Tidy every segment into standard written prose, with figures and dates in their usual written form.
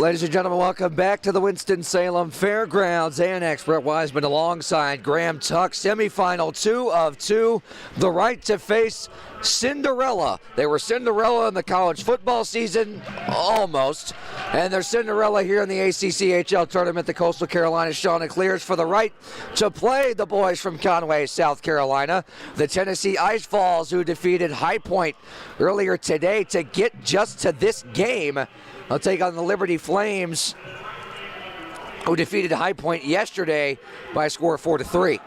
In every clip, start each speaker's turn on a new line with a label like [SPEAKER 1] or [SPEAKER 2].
[SPEAKER 1] Ladies and gentlemen, welcome back to the Winston-Salem Fairgrounds. ACCHL Brett Wiseman alongside Graham Tuck. Semifinal 2 of 2. The right to face Cinderella. They were Cinderella in the college football season, almost. And they're Cinderella here in the ACCHL tournament. The Coastal Carolina Chanticleers for the right to play the boys from Conway, South Carolina. The Tennessee Ice Vols, who defeated High Point earlier today to get just to this game. I'll take on the Liberty Flames, who defeated High Point yesterday by a score of 4-3.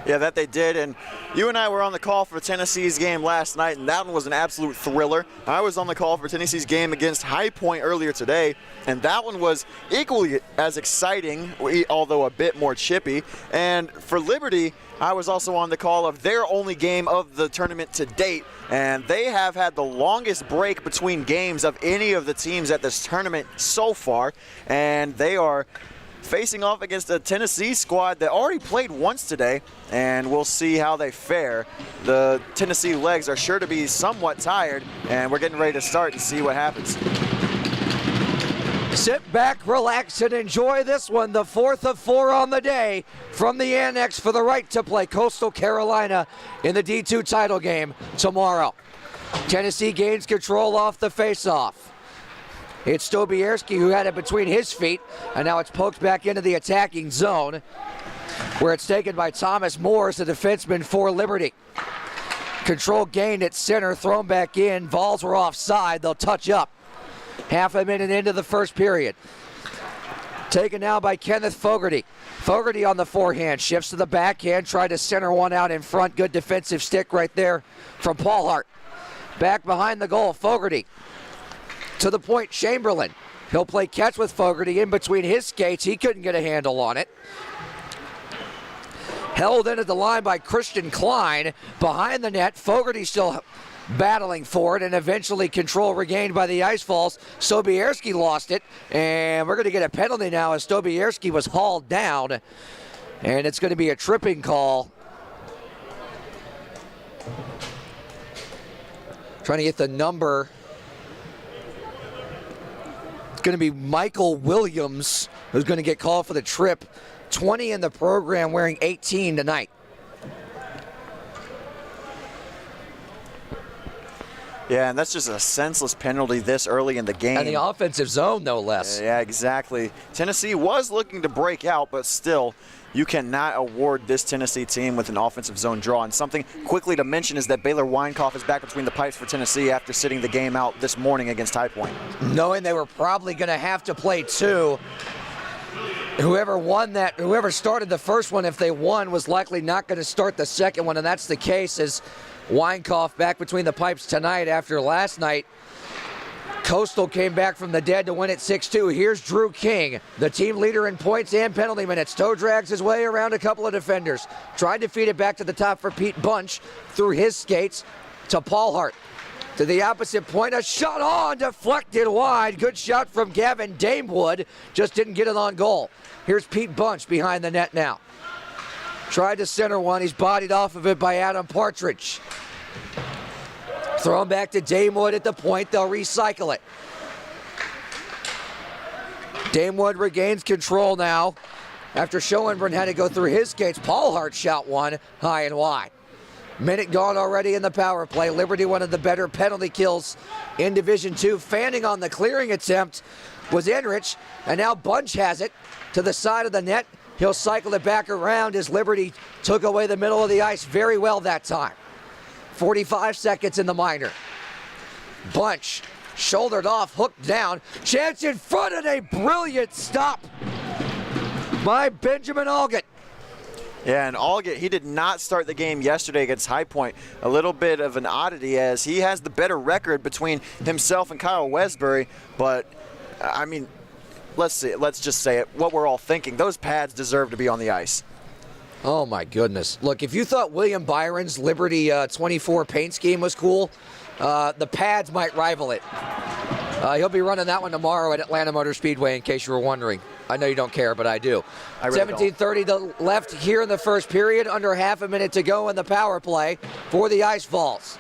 [SPEAKER 2] Yeah, that they did, and you and I were on the call for Tennessee's game last night, and that one was an absolute thriller. I was on the call for Tennessee's game against High Point earlier today, and that one was equally as exciting, although a bit more chippy. And for Liberty, I was also on the call of their only game of the tournament to date, and they have had the longest break between games of any of the teams at this tournament so far, and they are facing off against a Tennessee squad that already played once today, and we'll see how they fare. The Tennessee legs are sure to be somewhat tired, and we're getting ready to start and see what happens.
[SPEAKER 1] Sit back, relax, and enjoy this one. The 4th of 4 on the day from the Annex for the right to play Coastal Carolina in the D2 title game tomorrow. Tennessee gains control off the face-off. It's Stobierski who had it between his feet, and now it's poked back into the attacking zone, where it's taken by Thomas Morris, the defenseman for Liberty. Control gained at center, thrown back in. Vols were offside. They'll touch up. Half a minute into the first period. Taken now by Kenneth Fogarty. Fogarty on the forehand, shifts to the backhand, tried to center one out in front. Good defensive stick right there from Paul Hart. Back behind the goal, Fogarty. To the point, Chamberlain. He'll play catch with Fogarty in between his skates. He couldn't get a handle on it. Held in at the line by Christian Klein. Behind the net, Fogarty still battling for it, and eventually control regained by the Ice Vols. Stobierski lost it, and we're going to get a penalty now as Stobierski was hauled down, and it's going to be a tripping call. Trying to get the number. Going to be Michael Williams, who's going to get called for the trip. 20 in the program, wearing 18 tonight.
[SPEAKER 2] Yeah, and that's just a senseless penalty this early in the game.
[SPEAKER 1] And the offensive zone, no less.
[SPEAKER 2] Yeah, exactly. Tennessee was looking to break out, but still, you cannot award this Tennessee team with an offensive zone draw. And something quickly to mention is that Baylor Weinkoff is back between the pipes for Tennessee after sitting the game out this morning against High Point.
[SPEAKER 1] Knowing they were probably going to have to play two. Whoever started the first one, if they won, was likely not going to start the second one, and that's the case as Weinkoff back between the pipes tonight after last night. Coastal came back from the dead to win it 6-2. Here's Drew King, the team leader in points and penalty minutes. Toe drags his way around a couple of defenders. Tried to feed it back to the top for Pete Bunch through his skates to Paul Hart. To the opposite point, a shot on, deflected wide. Good shot from Gavin Damewood, just didn't get it on goal. Here's Pete Bunch behind the net now. Tried to center one, he's bodied off of it by Adam Partridge. Thrown back to Damewood at the point, they'll recycle it. Damewood regains control now after Schoenbrunn had to go through his skates. Paul Hart shot one high and wide. Minute gone already in the power play. Liberty, one of the better penalty kills in Division II. Fanning on the clearing attempt was Enrich, and now Bunch has it to the side of the net. He'll cycle it back around as Liberty took away the middle of the ice very well that time. 45 seconds in the minor. Bunch shouldered off, hooked down. Chance in front, and a brilliant stop by Benjamin Algett.
[SPEAKER 2] Yeah, and Algett, he did not start the game yesterday against High Point. A little bit of an oddity as he has the better record between himself and Kyle Westbury, but I mean, let's just say it, what we're all thinking, those pads deserve to be on the ice.
[SPEAKER 1] Oh my goodness. Look, if you thought William Byron's Liberty 24 paint scheme was cool, the pads might rival it. He'll be running that one tomorrow at Atlanta Motor Speedway, in case you were wondering. I know you don't care, but I do. 17:30 left here in the first period, under half a minute to go in the power play for the Ice Vols.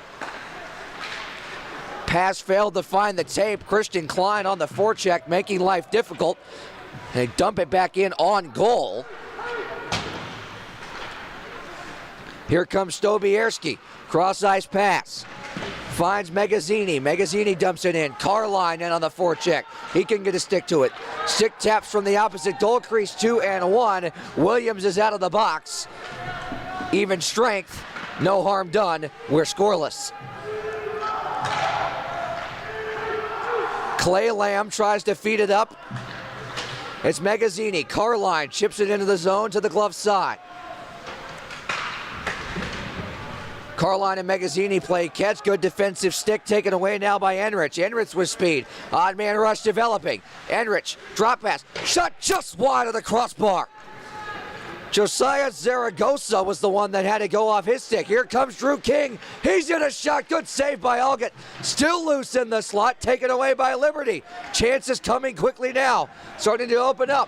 [SPEAKER 1] Pass failed to find the tape. Christian Klein on the forecheck, making life difficult. They dump it back in on goal. Here comes Stobierski. Cross-ice pass. Finds Megazzini. Megazzini dumps it in. Carline in on the forecheck. He can get a stick to it. Stick taps from the opposite goal crease, 2-1. Williams is out of the box. Even strength. No harm done. We're scoreless. Clay Lamb tries to feed it up. It's Megazzini. Carline chips it into the zone to the glove side. Carline and Megazzini play catch. Good defensive stick taken away now by Enrich. Enrich with speed. Odd man rush developing. Enrich, drop pass. Shot just wide of the crossbar. Josiah Zaragoza was the one that had to go off his stick. Here comes Drew King. He's in a shot. Good save by Algett. Still loose in the slot. Taken away by Liberty. Chances coming quickly now. Starting to open up.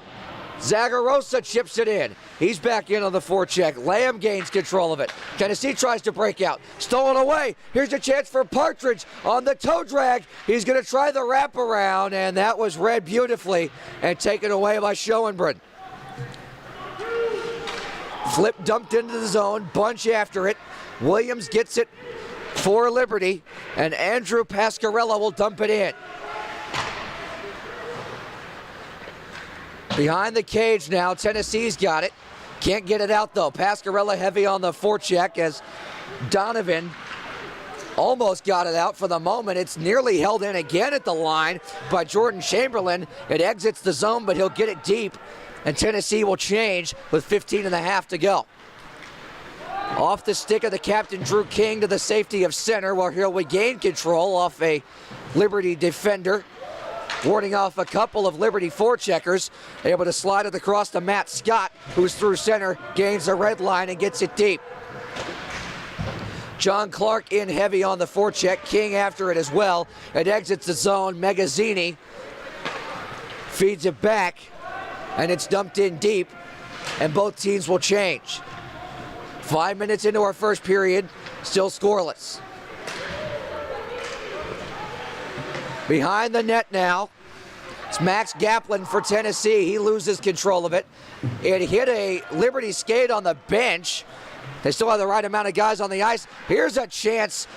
[SPEAKER 1] Zagarosa chips it in. He's back in on the forecheck. Lamb gains control of it. Tennessee tries to break out. Stolen away. Here's a chance for Partridge on the toe drag. He's going to try the wraparound, and that was read beautifully and taken away by Schoenbrunn. Flip dumped into the zone. Bunch after it. Williams gets it for Liberty, and Andrew Pascarella will dump it in. Behind the cage now, Tennessee's got it. Can't get it out though. Pascarella heavy on the forecheck as Donovan almost got it out for the moment. It's nearly held in again at the line by Jordan Chamberlain. It exits the zone, but he'll get it deep, and Tennessee will change with 15.5 to go. Off the stick of the captain, Drew King, to the safety of center, where he'll regain control off a Liberty defender. Warding off a couple of Liberty forecheckers. Able to slide it across to Matt Scott, who's through center, gains the red line and gets it deep. John Clark in heavy on the forecheck. King after it as well. It exits the zone. Megazzini feeds it back, and it's dumped in deep, and both teams will change. 5 minutes into our first period, still scoreless. Behind the net now, it's Max Gaplin for Tennessee. He loses control of it. It hit a Liberty skate on the bench. They still have the right amount of guys on the ice. Here's a chance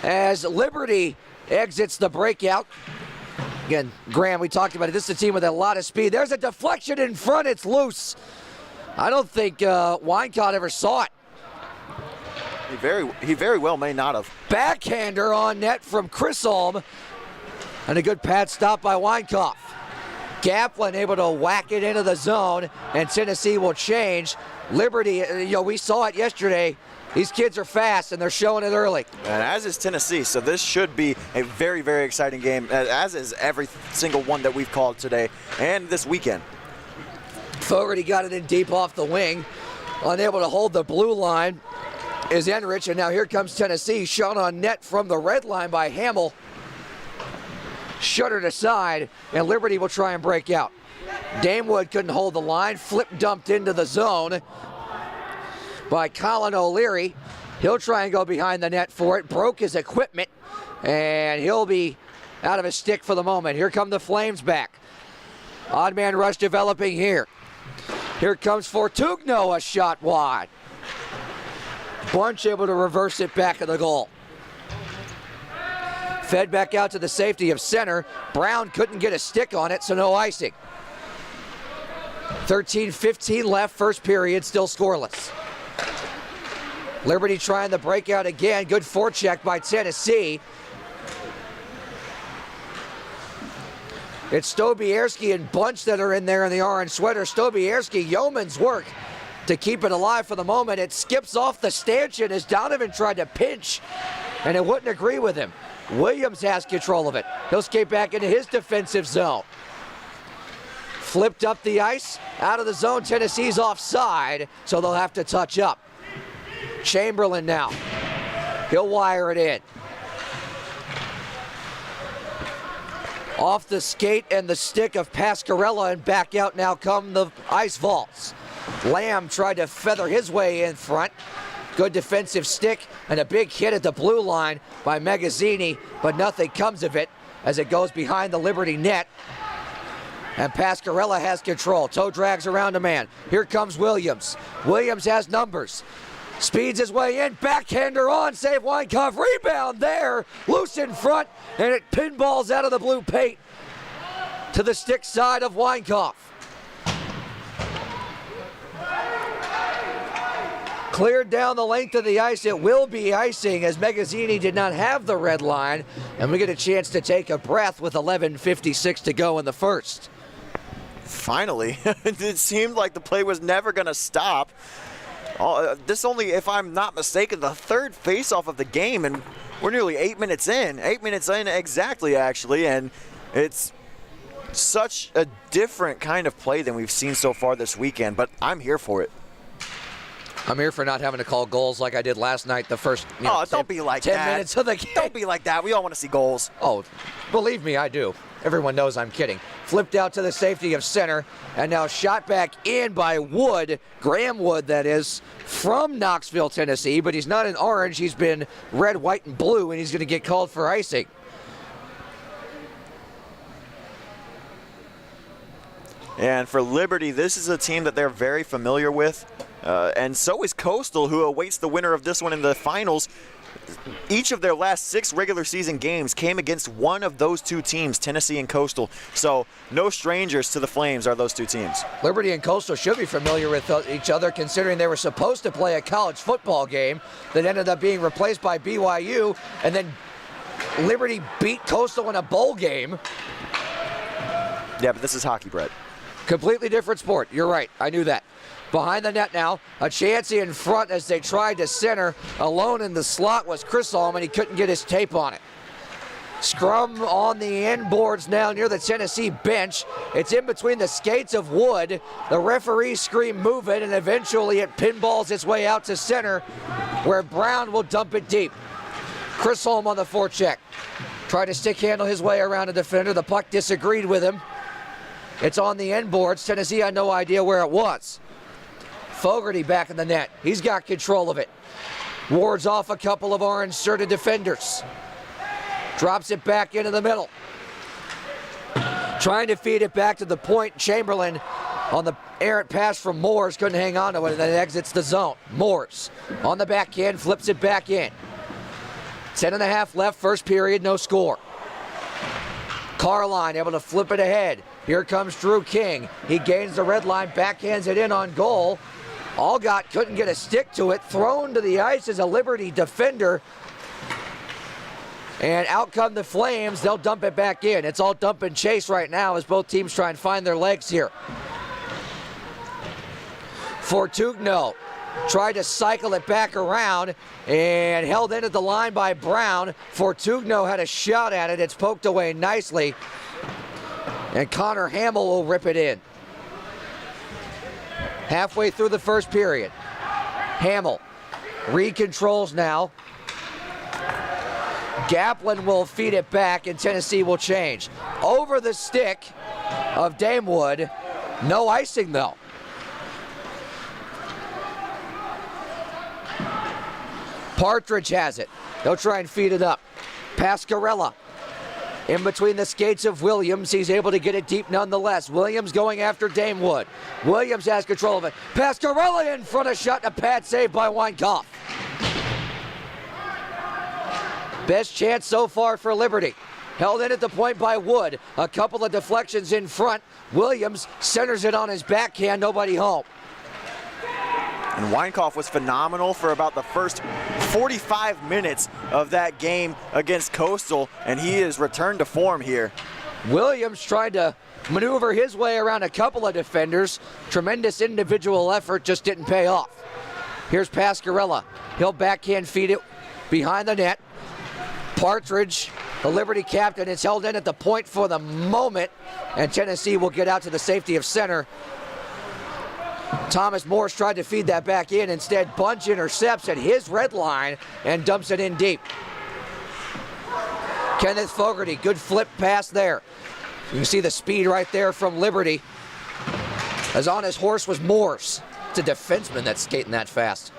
[SPEAKER 1] as Liberty exits the breakout. Again, Graham, we talked about it. This is a team with a lot of speed. There's a deflection in front. It's loose. I don't think Wynkotte ever saw it.
[SPEAKER 2] He very well may not have.
[SPEAKER 1] Backhander on net from Chisholm. And a good pad stop by Wynkotte. Gaplin able to whack it into the zone, and Tennessee will change. Liberty, we saw it yesterday. These kids are fast, and they're showing it early.
[SPEAKER 2] And as is Tennessee, so this should be a very, very exciting game, as is every single one that we've called today and this weekend.
[SPEAKER 1] Fogarty got it in deep off the wing. Unable to hold the blue line is Enrich, and now here comes Tennessee. Shot on net from the red line by Hamill. Shuttered aside, and Liberty will try and break out. Damewood couldn't hold the line. Flip dumped into the zone by Colin O'Leary. He'll try and go behind the net for it. Broke his equipment, and he'll be out of his stick for the moment. Here come the Flames back. Odd man rush developing here. Here comes Fortugno, a shot wide. Bunch able to reverse it back of the goal. Fed back out to the safety of center. Brown couldn't get a stick on it, so no icing. 13:15 left, first period, still scoreless. Liberty trying the breakout again. Good forecheck by Tennessee. It's Stobierski and Bunch that are in there in the orange sweater. Stobierski, yeoman's work to keep it alive for the moment. It skips off the stanchion as Donovan tried to pinch, and it wouldn't agree with him. Williams has control of it. He'll skate back into his defensive zone. Flipped up the ice, out of the zone. Tennessee's offside, so they'll have to touch up. Chamberlain now. He'll wire it in. Off the skate and the stick of Pascarella, and back out now come the Ice Vols. Lamb tried to feather his way in front. Good defensive stick and a big hit at the blue line by Magazzini, but nothing comes of it as it goes behind the Liberty net. And Pascarella has control. Toe drags around a man. Here comes Williams. Williams has numbers. Speeds his way in. Backhander on. Save Weinkauf. Rebound there. Loose in front. And it pinballs out of the blue paint to the stick side of Weinkauf. Cleared down the length of the ice. It will be icing as Magazzini did not have the red line. And we get a chance to take a breath with 11:56 to go in the first.
[SPEAKER 2] Finally. It seemed like the play was never going to stop. This only, if I'm not mistaken, the third faceoff of the game, and we're nearly 8 minutes in. 8 minutes in exactly, actually, and it's such a different kind of play than we've seen so far this weekend, but I'm here for it.
[SPEAKER 1] I'm here for not having to call goals like I did last night, the first
[SPEAKER 2] don't be like
[SPEAKER 1] 10
[SPEAKER 2] that.
[SPEAKER 1] minutes of the game.
[SPEAKER 2] Don't be like that. We all want to see goals.
[SPEAKER 1] Oh, believe me, I do. Everyone knows I'm kidding. Flipped out to the safety of center, and now shot back in by Wood, Graham Wood, that is, from Knoxville, Tennessee, but he's not in orange. He's been red, white, and blue, and he's going to get called for icing.
[SPEAKER 2] And for Liberty, this is a team that they're very familiar with, and so is Coastal, who awaits the winner of this one in the finals. Each of their last 6 regular season games came against one of those two teams, Tennessee and Coastal. So no strangers to the Flames are those two teams.
[SPEAKER 1] Liberty and Coastal should be familiar with each other, considering they were supposed to play a college football game that ended up being replaced by BYU, and then Liberty beat Coastal in a bowl game.
[SPEAKER 2] Yeah, but this is hockey, Brett.
[SPEAKER 1] Completely different sport. You're right. I knew that. Behind the net now, a chance in front as they tried to center. Alone in the slot was Chisholm, and he couldn't get his tape on it. Scrum on the end boards now near the Tennessee bench. It's in between the skates of Wood. The referees scream move it, and eventually it pinballs its way out to center, where Brown will dump it deep. Chisholm on the forecheck. Tried to stick handle his way around a defender. The puck disagreed with him. It's on the end boards. Tennessee had no idea where it was. Fogarty back in the net. He's got control of it. Wards off a couple of orange-shirted defenders. Drops it back into the middle. Trying to feed it back to the point. Chamberlain on the errant pass from Moores. Couldn't hang on to it, and then it exits the zone. Moores on the backhand, flips it back in. 10.5 left, first period, no score. Carline able to flip it ahead. Here comes Drew King. He gains the red line, backhands it in on goal. Allgott couldn't get a stick to it. Thrown to the ice as a Liberty defender. And out come the Flames. They'll dump it back in. It's all dump and chase right now as both teams try and find their legs here. Fortugno tried to cycle it back around and held in at the line by Brown. Fortugno had a shot at it. It's poked away nicely. And Connor Hamill will rip it in. Halfway through the first period. Hamill recontrols now. Gaplin will feed it back, and Tennessee will change. Over the stick of Damewood. No icing, though. Partridge has it. They'll try and feed it up. Pascarella. In between the skates of Williams, he's able to get it deep nonetheless. Williams going after Damewood. Williams has control of it. Pascarella in front of shot, a pad save by Weinkauf. Best chance so far for Liberty. Held in at the point by Wood. A couple of deflections in front. Williams centers it on his backhand, nobody home.
[SPEAKER 2] And Weinkauf was phenomenal for about the first 45 minutes of that game against Coastal, and he is returned to form here.
[SPEAKER 1] Williams tried to maneuver his way around a couple of defenders. Tremendous individual effort, just didn't pay off. Here's Pascarella. He'll backhand feed it behind the net. Partridge, the Liberty captain, is held in at the point for the moment, and Tennessee will get out to the safety of center. Thomas Morris tried to feed that back in. Instead, Bunch intercepts at his red line and dumps it in deep. Kenneth Fogarty, good flip pass there. You can see the speed right there from Liberty. As on his horse was Morse. It's a defenseman that's skating that fast.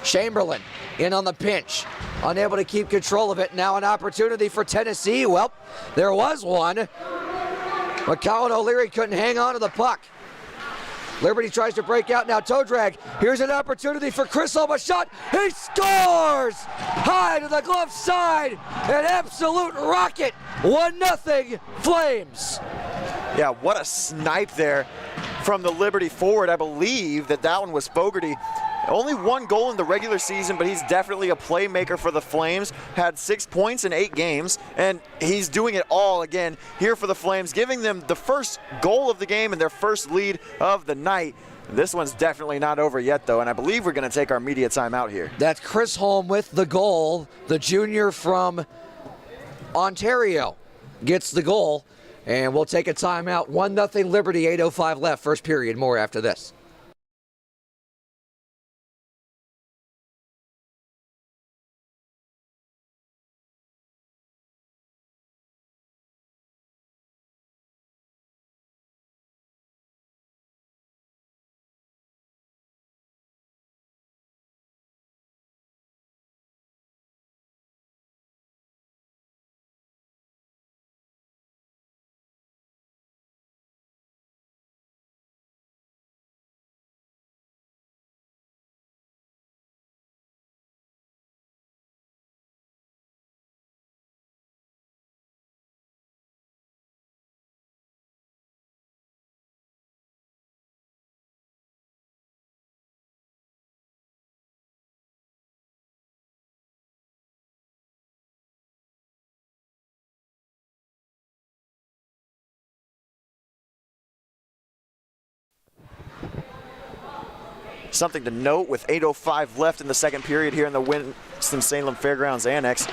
[SPEAKER 1] Chamberlain in on the pinch, unable to keep control of it. Now an opportunity for Tennessee. Well, there was one, but Colin O'Leary couldn't hang on to the puck. Liberty tries to break out now, toe drag. Here's an opportunity for Chris Alba, shot, he scores! High to the glove side, an absolute rocket, 1-0 Flames.
[SPEAKER 2] Yeah, what a snipe there from the Liberty forward. I believe that one was Fogarty. Only one goal in the regular season, but he's definitely a playmaker for the Flames. Had 6 points in 8 games, and he's doing it all again here for the Flames, giving them the first goal of the game and their first lead of the night. This one's definitely not over yet, though, and I believe we're going to take our media time out here.
[SPEAKER 1] That's Chris Holm with the goal. The junior from Ontario gets the goal, and we'll take a timeout. 1-0 Liberty, 8:05 left, first period. More after this.
[SPEAKER 2] Something to note with 8:05 left in the second period here in the Winston-Salem Fairgrounds Annex.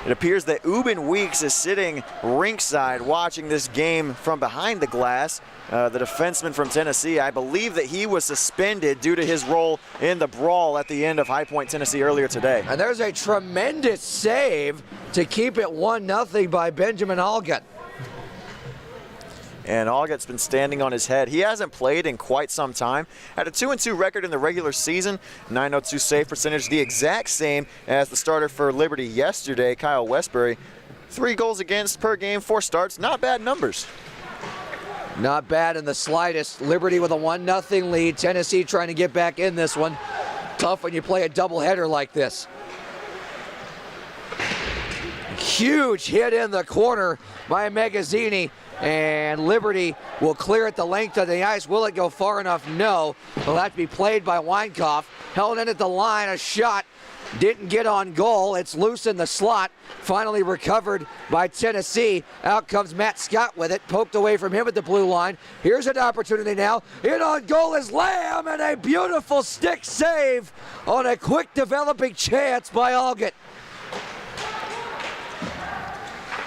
[SPEAKER 2] It appears that Ubin Weeks is sitting rinkside watching this game from behind the glass. The defenseman from Tennessee, I believe that he was suspended due to his role in the brawl at the end of High Point, Tennessee earlier today.
[SPEAKER 1] And there's a tremendous save to keep it 1-0 by Benjamin Allgut.
[SPEAKER 2] And Allgut's been standing on his head. He hasn't played in quite some time. Had a 2-2 record in the regular season, 902 save percentage, the exact same as the starter for Liberty yesterday, Kyle Westbury. 3 goals against per game, 4 starts, not bad numbers.
[SPEAKER 1] Not bad in the slightest. Liberty with a 1-0 lead. Tennessee trying to get back in this one. Tough when you play a doubleheader like this. Huge hit in the corner by Magazzini. And Liberty will clear it the length of the ice. Will it go far enough? No. It'll have to be played by Weinkoff. Held in at the line, a shot. Didn't get on goal. It's loose in the slot. Finally recovered by Tennessee. Out comes Matt Scott with it. Poked away from him at the blue line. Here's an opportunity now. In on goal is Lamb, and a beautiful stick save on a quick developing chance by Allgut.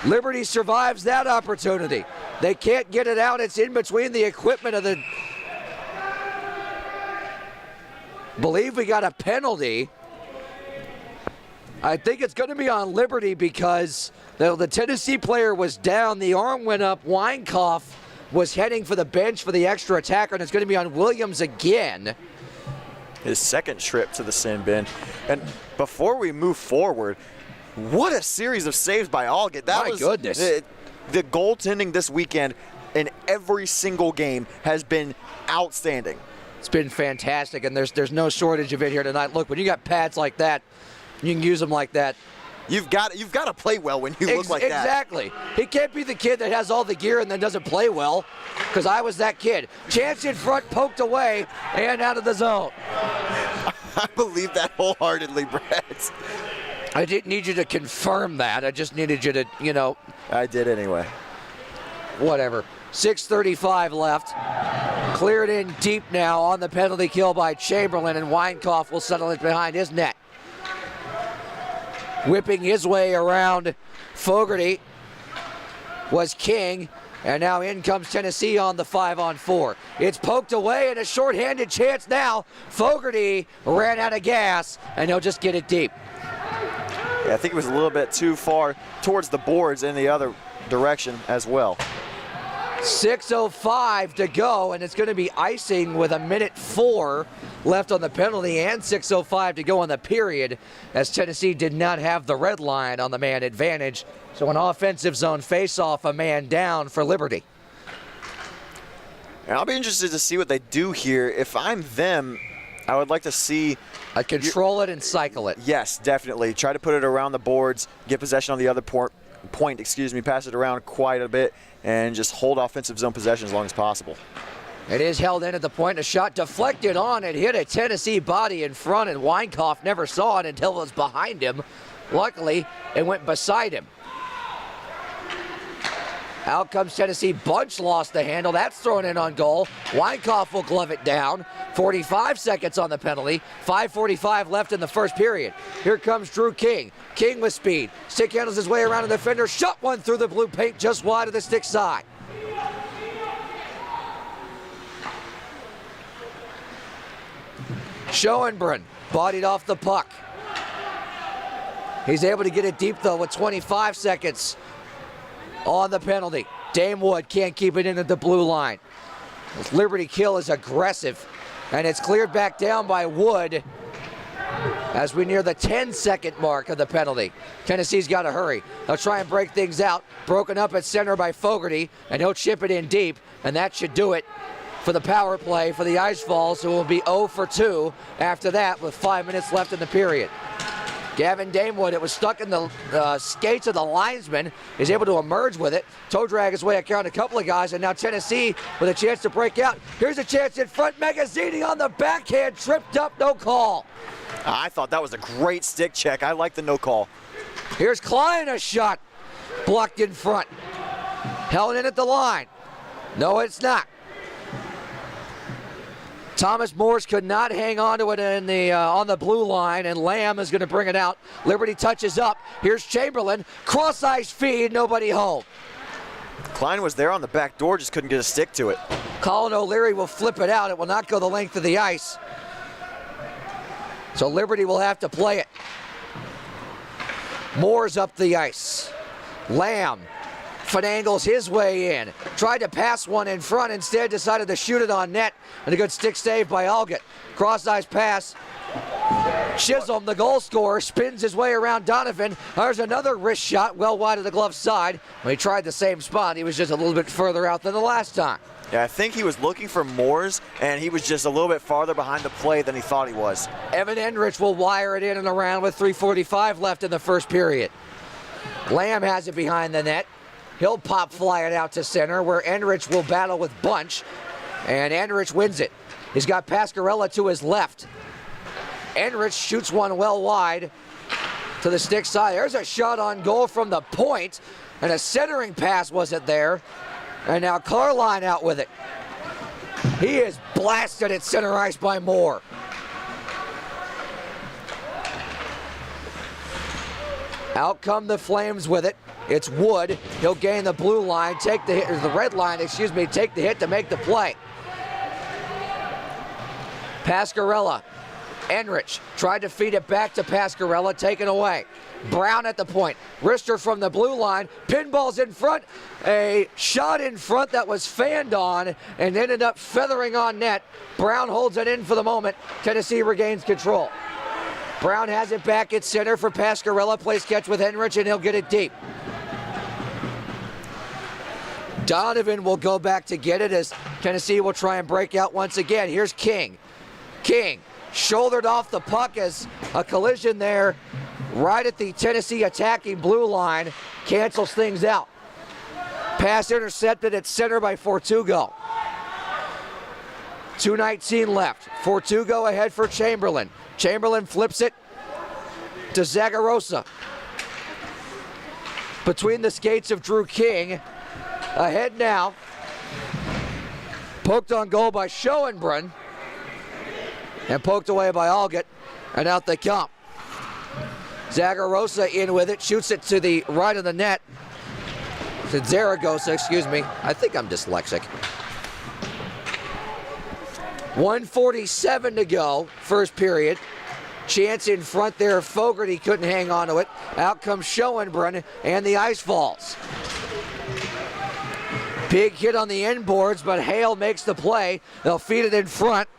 [SPEAKER 1] Liberty survives that opportunity. They can't get it out. It's in between the equipment of the... Believe we got a penalty. I think it's going to be on Liberty because the Tennessee player was down. The arm went up. Weinkoff was heading for the bench for the extra attacker, and it's going to be on Williams again.
[SPEAKER 2] His second trip to the sin bin. And before we move forward, what a series of saves by Allgut.
[SPEAKER 1] My goodness.
[SPEAKER 2] The goaltending this weekend in every single game has been outstanding.
[SPEAKER 1] It's been fantastic, and there's no shortage of it here tonight. Look, when you got pads like that, you can use them like that.
[SPEAKER 2] You've got to play well when you look like that.
[SPEAKER 1] Exactly. He can't be the kid that has all the gear and then doesn't play well, because I was that kid. Chance in front, poked away, and out of the zone.
[SPEAKER 2] I believe that wholeheartedly, Brett.
[SPEAKER 1] I didn't need you to confirm that. I just needed you to,
[SPEAKER 2] I did anyway.
[SPEAKER 1] Whatever. 6:35 left. Cleared in deep now on the penalty kill by Chamberlain, and Weinkoff will settle it behind his net. Whipping his way around Fogarty was King, and now in comes Tennessee on the 5-on-4. It's poked away and a shorthanded chance now. Fogarty ran out of gas, and he'll just get it deep.
[SPEAKER 2] Yeah, I think it was a little bit too far towards the boards in the other direction as well.
[SPEAKER 1] 6:05 to go, and it's going to be icing with 1:04 left on the penalty and 6:05 to go in the period, as Tennessee did not have the red line on the man advantage. So an offensive zone face-off, a man down for Liberty.
[SPEAKER 2] And I'll be interested to see what they do here. If I'm them, I would like to see
[SPEAKER 1] control it and cycle it.
[SPEAKER 2] Yes, definitely. Try to put it around the boards, get possession on the other point, pass it around quite a bit, and just hold offensive zone possession as long as possible.
[SPEAKER 1] It is held in at the point. A shot deflected on. It hit a Tennessee body in front, and Weinkauf never saw it until it was behind him. Luckily, it went beside him. Out comes Tennessee. Bunch lost the handle. That's thrown in on goal. Weinkauf will glove it down. 45 seconds on the penalty. 5:45 left in the first period. Here comes Drew King. King with speed. Stick handles his way around the defender. Shot one through the blue paint just wide of the stick side. Schoenbrunn bodied off the puck. He's able to get it deep though with 25 seconds on the penalty. Dame Wood can't keep it in at the blue line. Liberty kill is aggressive, and it's cleared back down by Wood as we near the 10-second mark of the penalty. Tennessee's got to hurry. They'll try and break things out. Broken up at center by Fogarty, and he'll chip it in deep, and that should do it for the power play for the Ice Vols, who will be 0 for 2 after that with 5 minutes left in the period. Gavin Damewood, it was stuck in the skates of the linesman, is able to emerge with it. Toe drag his way around a couple of guys, and now Tennessee with a chance to break out. Here's a chance in front. Magazzini on the backhand, tripped up, no call.
[SPEAKER 2] I thought that was a great stick check. I like the no call.
[SPEAKER 1] Here's Klein, a shot blocked in front. Held in at the line. No, it's not. Thomas Morse could not hang on to it in the on the blue line, and Lamb is going to bring it out. Liberty touches up. Here's Chamberlain. Cross-ice feed, nobody home.
[SPEAKER 2] Klein was there on the back door, just couldn't get a stick to it.
[SPEAKER 1] Colin O'Leary will flip it out. It will not go the length of the ice. So Liberty will have to play it. Moore's up the ice. Lamb finagles his way in. Tried to pass one in front, instead decided to shoot it on net. And a good stick save by Algett. Cross-ice pass. Chisholm, the goal scorer, spins his way around Donovan. There's another wrist shot well wide of the glove side. When he tried the same spot, he was just a little bit further out than the last time.
[SPEAKER 2] Yeah, I think he was looking for Moores, and he was just a little bit farther behind the play than he thought he was.
[SPEAKER 1] Evan Enrich will wire it in and around with 3:45 left in the first period. Lamb has it behind the net. He'll pop fly it out to center, where Enrich will battle with Bunch, and Enrich wins it. He's got Pascarella to his left. Enrich shoots one well wide to the stick side. There's a shot on goal from the point, and a centering pass wasn't there. And now Carline out with it. He is blasted at center ice by Moore. Out come the Flames with it. It's Wood. He'll gain the blue line, take the hit, or the red line, excuse me, take the hit to make the play. Pascarella. Enrich tried to feed it back to Pascarella, taken away. Brown at the point. Rister from the blue line. Pinball's in front. A shot in front that was fanned on and ended up feathering on net. Brown holds it in for the moment. Tennessee regains control. Brown has it back at center for Pascarella. Plays catch with Enrich, and he'll get it deep. Donovan will go back to get it as Tennessee will try and break out once again. Here's King. King shouldered off the puck as a collision there right at the Tennessee attacking blue line cancels things out. Pass intercepted at center by Fortugo. 2:19 left. Fortugo ahead for Chamberlain. Chamberlain flips it to Zagarosa. Between the skates of Drew King. Ahead now. Poked on goal by Schoenbrunn. And poked away by Algett. And out they come. Zagarosa in with it. Shoots it to the right of the net. To Zaragoza, excuse me. I think I'm dyslexic. 1:47 to go, first period. Chance in front there. Fogarty couldn't hang on to it. Out comes Schoenbrunn and the Ice Vols. Big hit on the inboards, but Hale makes the play. They'll feed it in front.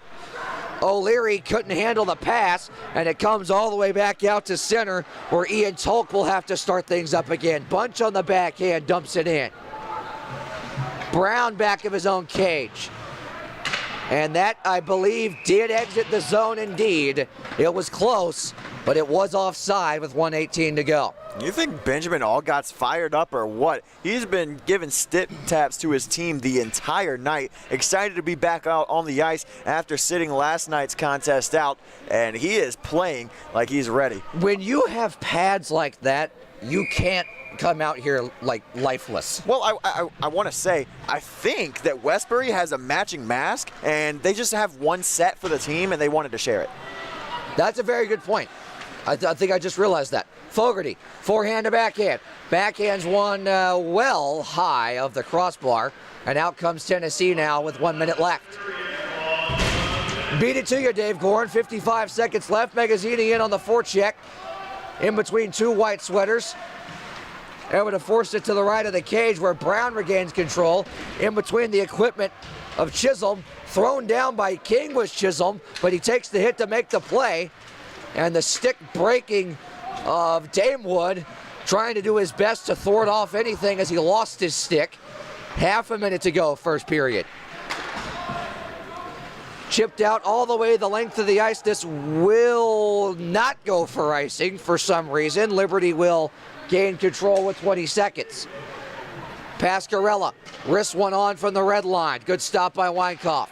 [SPEAKER 1] O'Leary couldn't handle the pass, and it comes all the way back out to center, where Ian Tolk will have to start things up again. Bunch on the backhand, dumps it in. Brown back of his own cage. And that, I believe, did exit the zone indeed. It was close, but it was offside with 1:18 to go.
[SPEAKER 2] You think Benjamin Allgott's fired up or what? He's been giving stick taps to his team the entire night. Excited to be back out on the ice after sitting last night's contest out, and he is playing like he's ready.
[SPEAKER 1] When you have pads like that, you can't come out here like lifeless.
[SPEAKER 2] Well, I want to say, I think that Westbury has a matching mask, and they just have one set for the team, and they wanted to share it.
[SPEAKER 1] That's a very good point. I think I just realized that. Fogarty, forehand to backhand. Backhand's one well high of the crossbar, and out comes Tennessee now with 1 minute left. Beat it to you, Dave Gorin. 55 seconds left. Magazzini in on the forecheck, in between two white sweaters. Able to force it to the right of the cage, where Brown regains control. In between the equipment of Chisholm. Thrown down by King was Chisholm, but he takes the hit to make the play. And the stick breaking of Damewood, trying to do his best to thwart off anything as he lost his stick. Half a minute to go, first period. Chipped out all the way the length of the ice. This will not go for icing for some reason. Liberty will gain control with 20 seconds. Pascarella, wrist one on from the red line. Good stop by Weinkauf.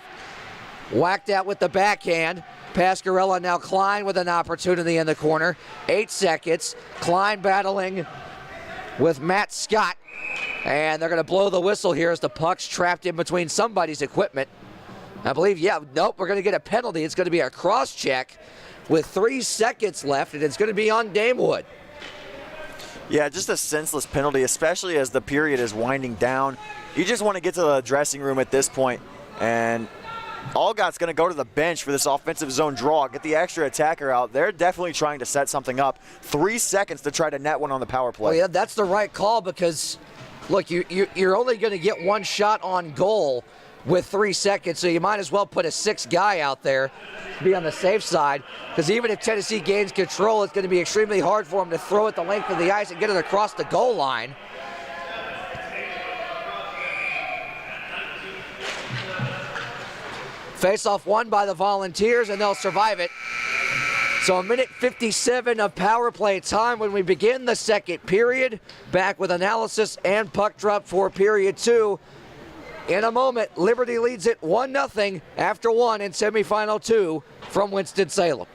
[SPEAKER 1] Whacked out with the backhand. Pascarella, now Klein with an opportunity in the corner. 8 seconds. Klein battling with Matt Scott. And they're going to blow the whistle here as the puck's trapped in between somebody's equipment. I believe, nope, we're going to get a penalty. It's going to be a cross check with 3 seconds left, and it's going to be on Damewood.
[SPEAKER 2] Yeah, just a senseless penalty, especially as the period is winding down. You just want to get to the dressing room at this point, and Allgott's going to go to the bench for this offensive zone draw, get the extra attacker out. They're definitely trying to set something up. 3 seconds to try to net one on the power play.
[SPEAKER 1] Well, yeah, that's the right call because, look, you're only going to get one shot on goal with 3 seconds, so you might as well put a 6th guy out there to be on the safe side, because even if Tennessee gains control, it's going to be extremely hard for them to throw it the length of the ice and get it across the goal line. Face-off won by the Volunteers, and they'll survive it. So 1:57 of power play time when we begin the second period. Back with analysis and puck drop for period 2. In a moment, Liberty leads it 1-0 after 1 in semifinal 2 from Winston-Salem.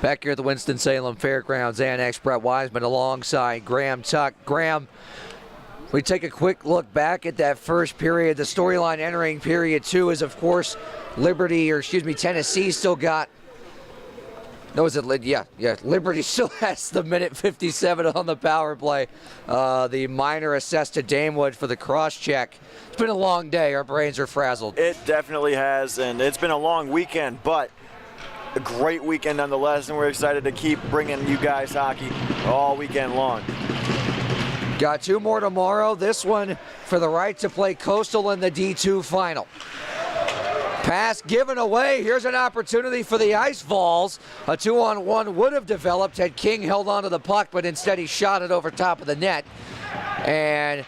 [SPEAKER 1] Back here at the Winston-Salem Fairgrounds Annex, Brett Wiseman alongside Graham Tuck. Graham, we take a quick look back at that first period. The storyline entering period 2 is, of course, Tennessee still got. No, is it? Yeah. Liberty still has the minute 57 on the power play. The minor assessed to Damewood for the cross check. It's been a long day. Our brains are frazzled.
[SPEAKER 2] It definitely has, and it's been a long weekend, but a great weekend nonetheless, and we're excited to keep bringing you guys hockey all weekend long.
[SPEAKER 1] Got 2 more tomorrow. This one for the right to play Coastal in the D2 final. Pass given away. Here's an opportunity for the Ice Vols. A 2-on-1 would have developed had King held onto the puck, but instead he shot it over top of the net. And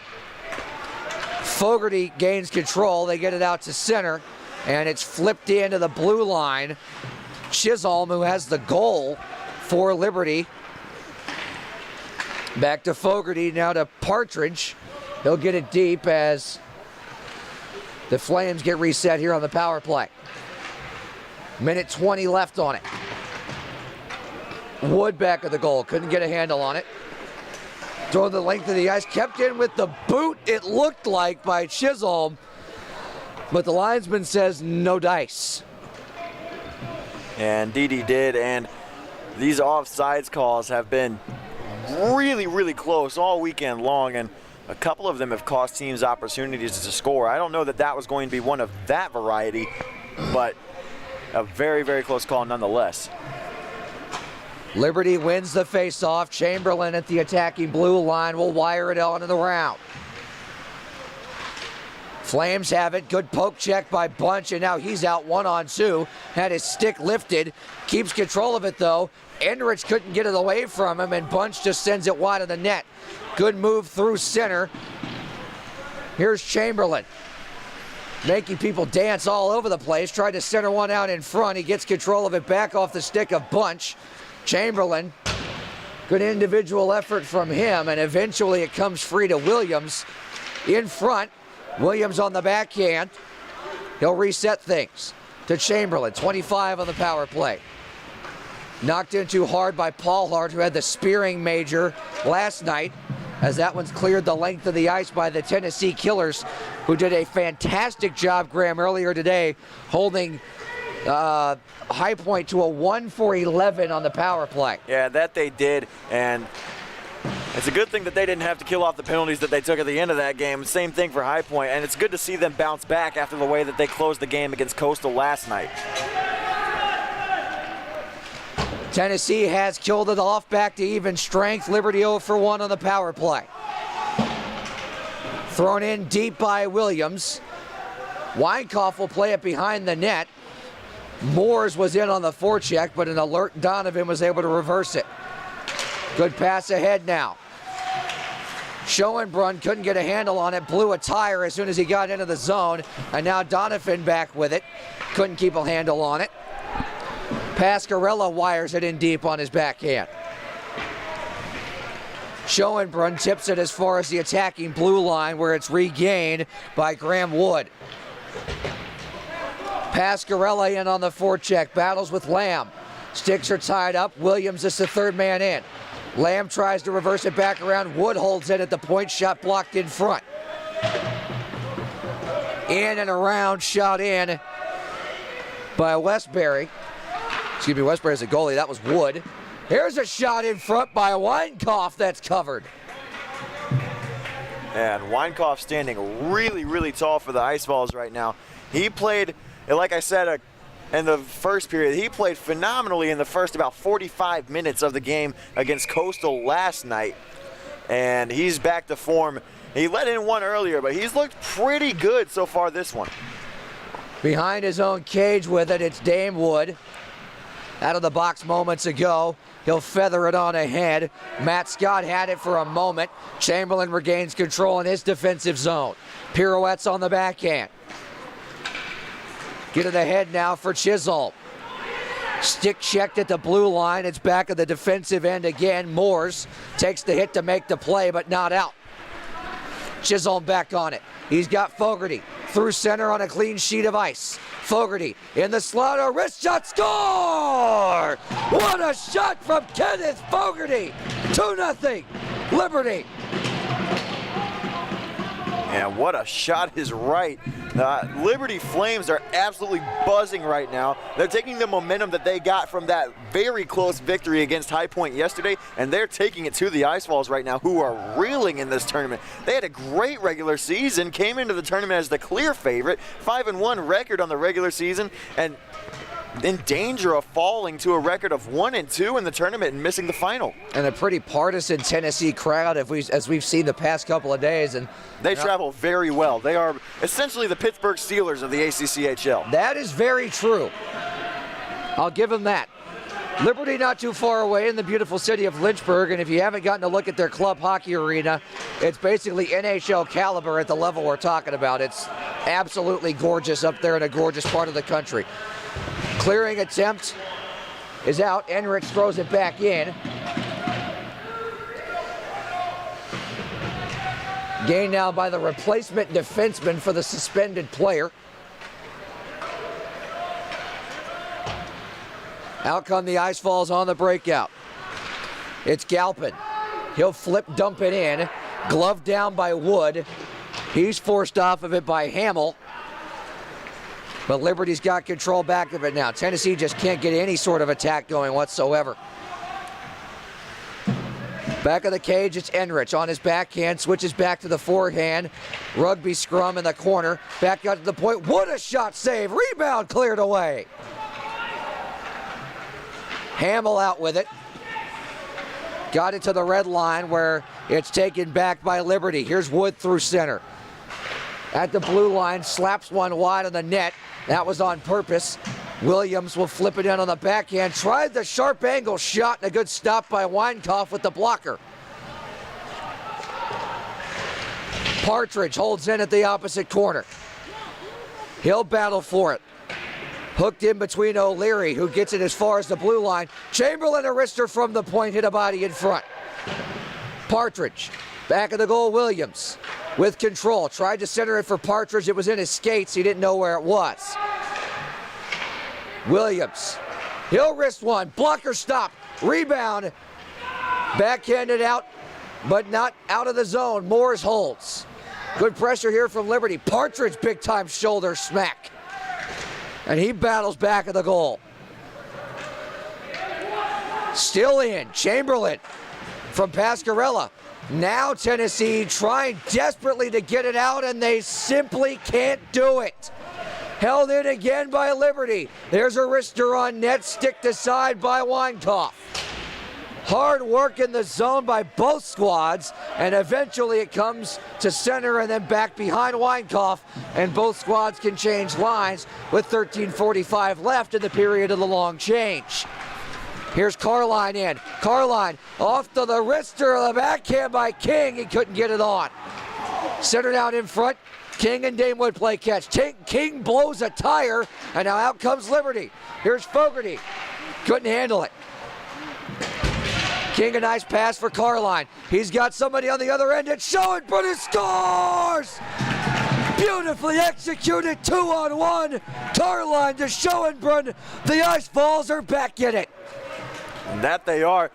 [SPEAKER 1] Fogarty gains control. They get it out to center, and it's flipped into the blue line. Chisholm, who has the goal for Liberty. Back to Fogarty, now to Partridge. He'll get it deep as the Flames get reset here on the power play. Minute 20 left on it. Wood back of the goal, couldn't get a handle on it. Throwing the length of the ice, kept in with the boot, it looked like, by Chisholm. But the linesman says no dice.
[SPEAKER 2] And Didi did, and these offsides calls have been really, really close all weekend long, and a couple of them have cost teams opportunities to score. I don't know that that was going to be one of that variety, but a very, very close call nonetheless.
[SPEAKER 1] Liberty wins the faceoff. Chamberlain at the attacking blue line will wire it on to the round. Flames have it. Good poke check by Bunch, and now he's out 1-on-2. Had his stick lifted. Keeps control of it, though. Enrich couldn't get it away from him, and Bunch just sends it wide of the net. Good move through center. Here's Chamberlain. Making people dance all over the place. Tried to center one out in front. He gets control of it back off the stick of Bunch. Chamberlain. Good individual effort from him, and eventually it comes free to Williams in front. Williams on the backhand. He'll reset things to Chamberlain, 25 on the power play. Knocked in too hard by Paulhart, who had the spearing major last night, as that one's cleared the length of the ice by the Tennessee Killers, who did a fantastic job, Graham, earlier today, holding High Point to a 1-for-11 on the power play.
[SPEAKER 2] Yeah, that they did, and it's a good thing that they didn't have to kill off the penalties that they took at the end of that game. Same thing for High Point, and it's good to see them bounce back after the way that they closed the game against Coastal last night.
[SPEAKER 1] Tennessee has killed it off, back to even strength. Liberty 0-for-1 on the power play. Thrown in deep by Williams. Weinkauf will play it behind the net. Moores was in on the forecheck, but an alert Donovan was able to reverse it. Good pass ahead now. Schoenbrunn couldn't get a handle on it, blew a tire as soon as he got into the zone, and now Donovan back with it. Couldn't keep a handle on it. Pascarella wires it in deep on his backhand. Schoenbrunn tips it as far as the attacking blue line, where it's regained by Graham Wood. Pascarella in on the forecheck, battles with Lamb. Sticks are tied up. Williams is the third man in. Lamb tries to reverse it back around. Wood holds it at the point, shot blocked in front. In and around, shot in by Westbury. Excuse me, Westbury's a goalie. That was Wood. Here's a shot in front by Weinkauf that's covered.
[SPEAKER 2] And Weinkauf standing really, really tall for the Ice Vols right now. He played, like I said, in the first period, he played phenomenally in the first about 45 minutes of the game against Coastal last night. And he's back to form. He let in one earlier, but he's looked pretty good so far this one.
[SPEAKER 1] Behind his own cage with it, it's Dame Wood. Out of the box moments ago. He'll feather it on ahead. Matt Scott had it for a moment. Chamberlain regains control in his defensive zone. Pirouettes on the backhand. Get it ahead now for Chisholm. Stick checked at the blue line. It's back at the defensive end again. Moores takes the hit to make the play, but not out. Chisholm back on it. He's got Fogarty through center on a clean sheet of ice. Fogarty in the slot, a wrist shot, score! What a shot from Kenneth Fogarty! 2-0, Liberty.
[SPEAKER 2] And what a shot is right. Liberty Flames are absolutely buzzing right now. They're taking the momentum that they got from that very close victory against High Point yesterday, and they're taking it to the Ice Vols right now, who are reeling in this tournament. They had a great regular season, came into the tournament as the clear favorite, 5-1 record on the regular season, and in danger of falling to a record of 1-2 in the tournament and missing the final.
[SPEAKER 1] And a pretty partisan Tennessee crowd, as we've seen the past couple of days. And
[SPEAKER 2] they travel very well. They are essentially the Pittsburgh Steelers of the ACCHL.
[SPEAKER 1] That is very true. I'll give them that. Liberty not too far away in the beautiful city of Lynchburg, and if you haven't gotten to look at their club hockey arena, it's basically NHL caliber at the level we're talking about. It's absolutely gorgeous up there in a gorgeous part of the country. Clearing attempt is out. Enrich throws it back in. Gained now by the replacement defenseman for the suspended player. Out come the Ice Vols on the breakout. It's Galpin. He'll flip, dump it in. Glove down by Wood. He's forced off of it by Hamill. But Liberty's got control back of it now. Tennessee just can't get any sort of attack going whatsoever. Back of the cage, it's Enrich on his backhand, switches back to the forehand. Rugby scrum in the corner. Back out to the point. What a shot save. Rebound cleared away. Hamill out with it. Got it to the red line where it's taken back by Liberty. Here's Wood through center. At the blue line, slaps one wide on the net. That was on purpose. Williams will flip it in on the backhand. Tried the sharp angle shot and a good stop by Weinkauf with the blocker. Partridge holds in at the opposite corner. He'll battle for it. Hooked in between O'Leary, who gets it as far as the blue line. Chamberlain, a wrister from the point, hit a body in front. Partridge, back of the goal, Williams. With control, tried to center it for Partridge. It was in his skates. He didn't know where it was. Williams, he'll wrist one. Blocker stop. Rebound. Backhanded out, but not out of the zone. Moores holds. Good pressure here from Liberty. Partridge, big time shoulder smack. And he battles back of the goal. Still in. Chamberlain from Pascarella. Now Tennessee trying desperately to get it out, and they simply can't do it. Held in again by Liberty. There's a wrister on net, sticked aside by Weinkauf. Hard work in the zone by both squads, and eventually it comes to center and then back behind Weinkauf, and both squads can change lines with 13:45 left in the period of the long change. Here's Carline in. Carline off to the wrister, the backhand by King. He couldn't get it on. Centered out in front. King and Damewood play catch. King blows a tire, and now out comes Liberty. Here's Fogarty. Couldn't handle it. King, a nice pass for Carline. He's got somebody on the other end. It's Schoenbrunn, and scores! Beautifully executed 2-on-1. Carline to Schoenbrunn. The Ice Vols are back in it.
[SPEAKER 2] And that they are.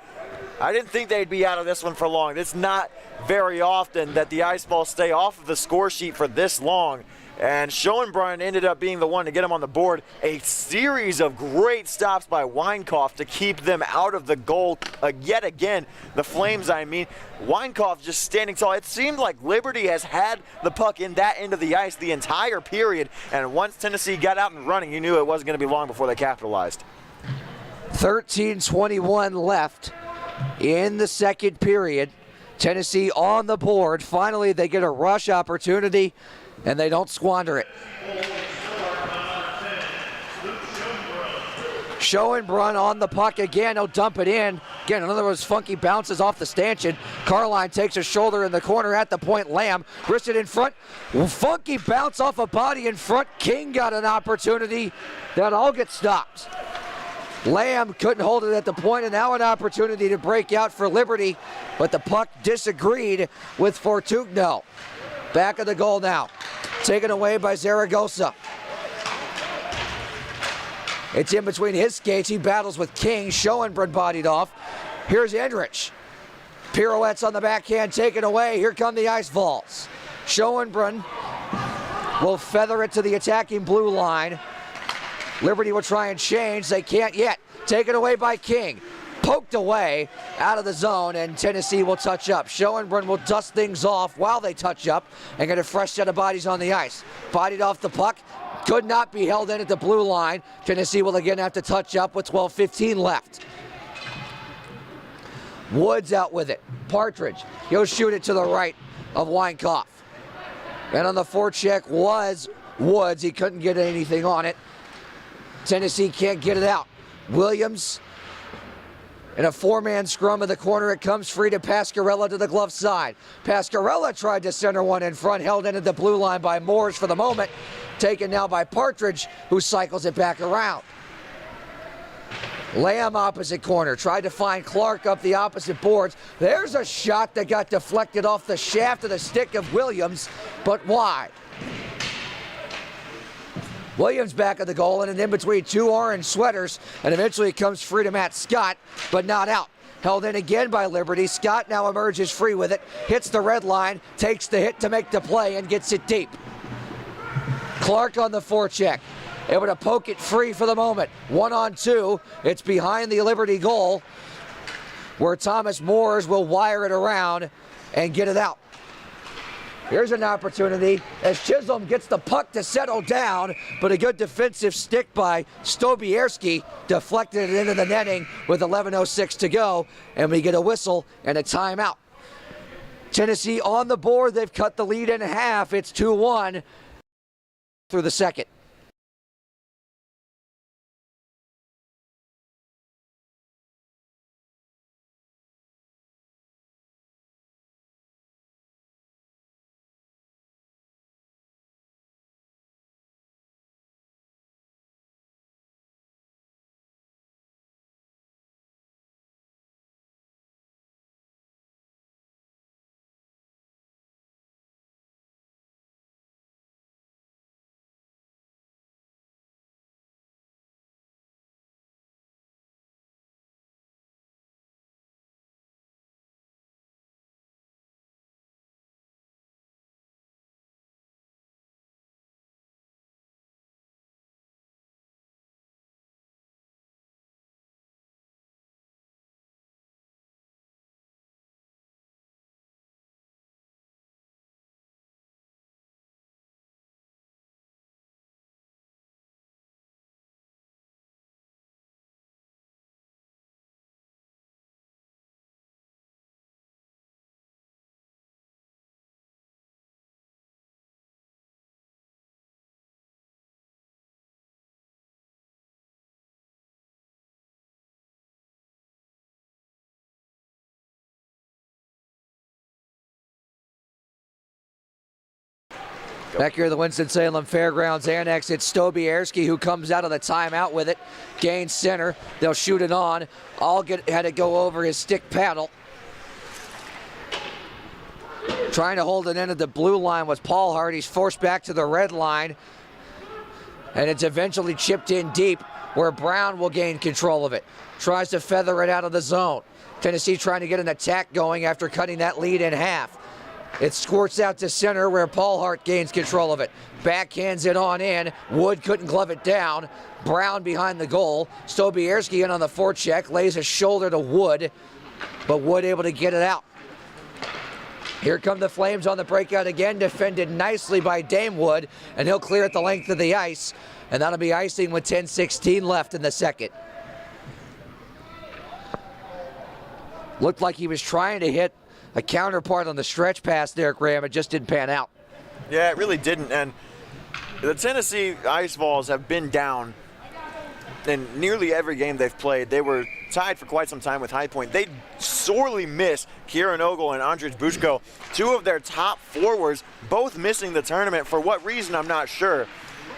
[SPEAKER 2] I didn't think they'd be out of this one for long. It's not very often that the Ice Vols stay off of the score sheet for this long. And Schoenbrunn ended up being the one to get him on the board. A series of great stops by Weinkauf to keep them out of the goal yet again. The Flames, I mean. Weinkauf just standing tall. It seemed like Liberty has had the puck in that end of the ice the entire period. And once Tennessee got out and running, you knew it wasn't going to be long before they capitalized.
[SPEAKER 1] 13:21 left in the second period. Tennessee on the board. Finally, they get a rush opportunity, and they don't squander it. Schoenbrunn on the puck again. He'll dump it in. Again, another of those funky bounces off the stanchion. Carline takes a shoulder in the corner at the point. Lamb wristed in front. Funky bounce off a body in front. King got an opportunity. That all gets stopped. Lamb couldn't hold it at the point, and now an opportunity to break out for Liberty, but the puck disagreed with Fortugno. Back of the goal now. Taken away by Zaragoza. It's in between his skates. He battles with King. Schoenbrunn bodied off. Here's Endrich. Pirouettes on the backhand, taken away. Here come the Ice Vols. Schoenbrunn will feather it to the attacking blue line. Liberty will try and change. They can't yet. Taken away by King. Poked away out of the zone, and Tennessee will touch up. Schoenbrunn will dust things off while they touch up and get a fresh set of bodies on the ice. Bodied off the puck. Could not be held in at the blue line. Tennessee will again have to touch up with 12:15 left. Woods out with it. Partridge. He'll shoot it to the right of Weinkauf. And on the forecheck was Woods. He couldn't get anything on it. Tennessee can't get it out. Williams in a four-man scrum in the corner. It comes free to Pascarella to the glove side. Pascarella tried to center one in front, held in at the blue line by Moores for the moment. Taken now by Partridge, who cycles it back around. Lamb opposite corner, tried to find Clark up the opposite boards. There's a shot that got deflected off the shaft of the stick of Williams, but wide. Williams back at the goal, and in between two orange sweaters, and eventually it comes free to Matt Scott, but not out. Held in again by Liberty. Scott now emerges free with it, hits the red line, takes the hit to make the play, and gets it deep. Clark on the forecheck, able to poke it free for the moment. 1-on-2, it's behind the Liberty goal, where Thomas Moores will wire it around and get it out. Here's an opportunity as Chisholm gets the puck to settle down, but a good defensive stick by Stobierski deflected it into the netting with 11:06 to go, and we get a whistle and a timeout. Tennessee on the board. They've cut the lead in half. It's 2-1 through the second. Back here at the Winston-Salem Fairgrounds Annex, it's Stobierski who comes out of the timeout with it. Gains center. They'll shoot it on. Had to go over his stick paddle. Trying to hold it in at the blue line was Paul Hart. He's forced back to the red line. And it's eventually chipped in deep where Brown will gain control of it. Tries to feather it out of the zone. Tennessee trying to get an attack going after cutting that lead in half. It squirts out to center where Paul Hart gains control of it. Backhands it on in. Wood couldn't glove it down. Brown behind the goal. Stobierski in on the forecheck. Lays a shoulder to Wood, but Wood able to get it out. Here come the Flames on the breakout again. Defended nicely by Dame Wood, and he'll clear it the length of the ice. And that'll be icing with 10:16 left in the second. Looked like he was trying to hit a counterpart on the stretch pass there, Graham. It just didn't pan out.
[SPEAKER 2] Yeah, it really didn't. And the Tennessee Ice Vols have been down in nearly every game they've played. They were tied for quite some time with High Point. They sorely miss Kieran Ogle and Andrzej Bushko, two of their top forwards, both missing the tournament. For what reason, I'm not sure,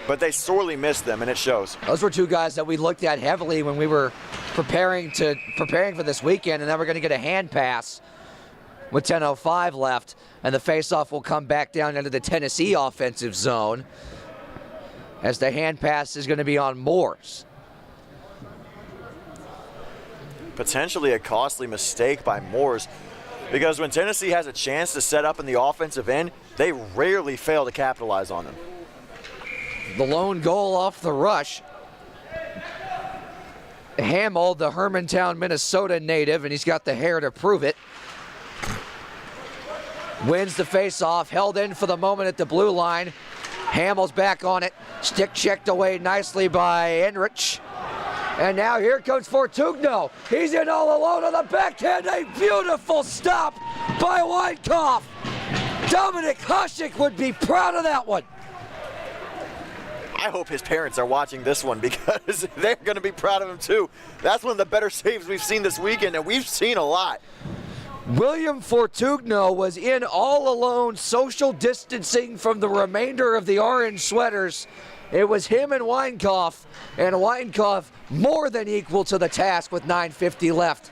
[SPEAKER 2] but they sorely missed them, and it shows.
[SPEAKER 1] Those were two guys that we looked at heavily when we were preparing for this weekend, and then we're going to get a hand pass with 10:05 left. and the faceoff will come back down into the Tennessee offensive zone as the hand pass is going to be on Moores.
[SPEAKER 2] Potentially a costly mistake by Moores, because when Tennessee has a chance to set up in the offensive end, they rarely fail to capitalize on them.
[SPEAKER 1] The lone goal off the rush. Hamill, the Hermantown, Minnesota native, and he's got the hair to prove it. Wins the faceoff, held in for the moment at the blue line. Hamill's back on it. Stick checked away nicely by Enrich. And now here comes Fortugno. He's in all alone on the backhand. A beautiful stop by Weinkauf. Dominic Hasek would be proud of that one.
[SPEAKER 2] I hope his parents are watching this one because they're going to be proud of him too. That's one of the better saves we've seen this weekend, and we've seen a lot.
[SPEAKER 1] William Fortugno was in all alone, social distancing from the remainder of the orange sweaters. It was him and Weinkauf more than equal to the task with 9:50 left.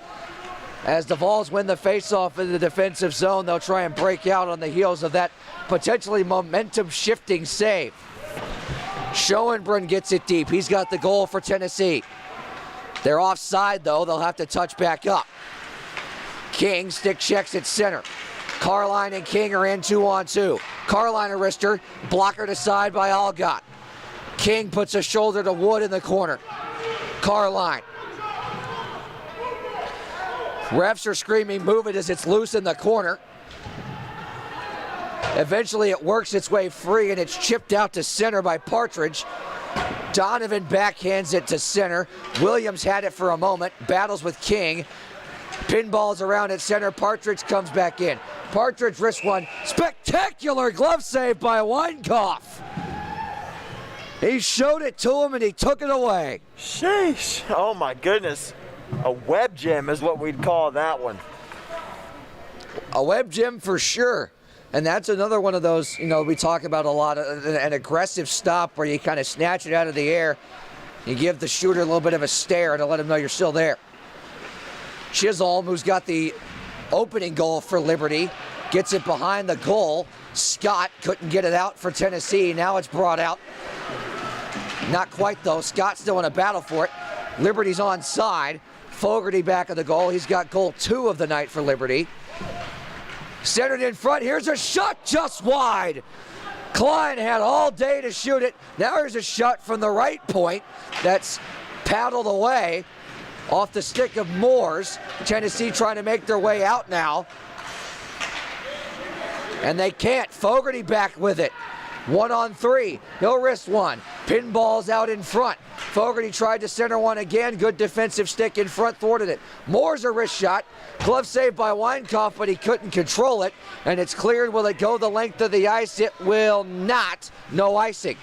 [SPEAKER 1] As the Vols win the faceoff in the defensive zone, they'll try and break out on the heels of that potentially momentum-shifting save. Schoenbrunn gets it deep. He's got the goal for Tennessee. They're offside, though. They'll have to touch back up. King stick checks at center. Carline and King are in 2-on-2. Carline a wrister, blockered aside by Algott. King puts a shoulder to Wood in the corner. Carline. Refs are screaming, move it, as it's loose in the corner. Eventually it works its way free and it's chipped out to center by Partridge. Donovan backhands it to center. Williams had it for a moment, battles with King. Pinballs around at center, Partridge comes back in. Partridge wrist one, spectacular glove save by Weinkauf. He showed it to him and he took it away.
[SPEAKER 2] Sheesh, oh my goodness. A web gem is what we'd call that one.
[SPEAKER 1] A web gem for sure. And that's another one of those, we talk about a lot, an aggressive stop where you kind of snatch it out of the air. You give the shooter a little bit of a stare to let him know you're still there. Chisholm, who's got the opening goal for Liberty, gets it behind the goal. Scott couldn't get it out for Tennessee. Now it's brought out. Not quite, though. Scott's still in a battle for it. Liberty's onside. Fogarty back of the goal. He's got goal 2 of the night for Liberty. Centered in front. Here's a shot just wide. Klein had all day to shoot it. Now here's a shot from the right point that's paddled away off the stick of Moores. Tennessee trying to make their way out now. And they can't. Fogarty back with it. 1-on-3. He'll wrist one. Pinball's out in front. Fogarty tried to center one again. Good defensive stick in front, thwarted it. Moore's a wrist shot. Glove saved by Weinkauf, but he couldn't control it. And it's cleared. Will it go the length of the ice? It will not. No icing.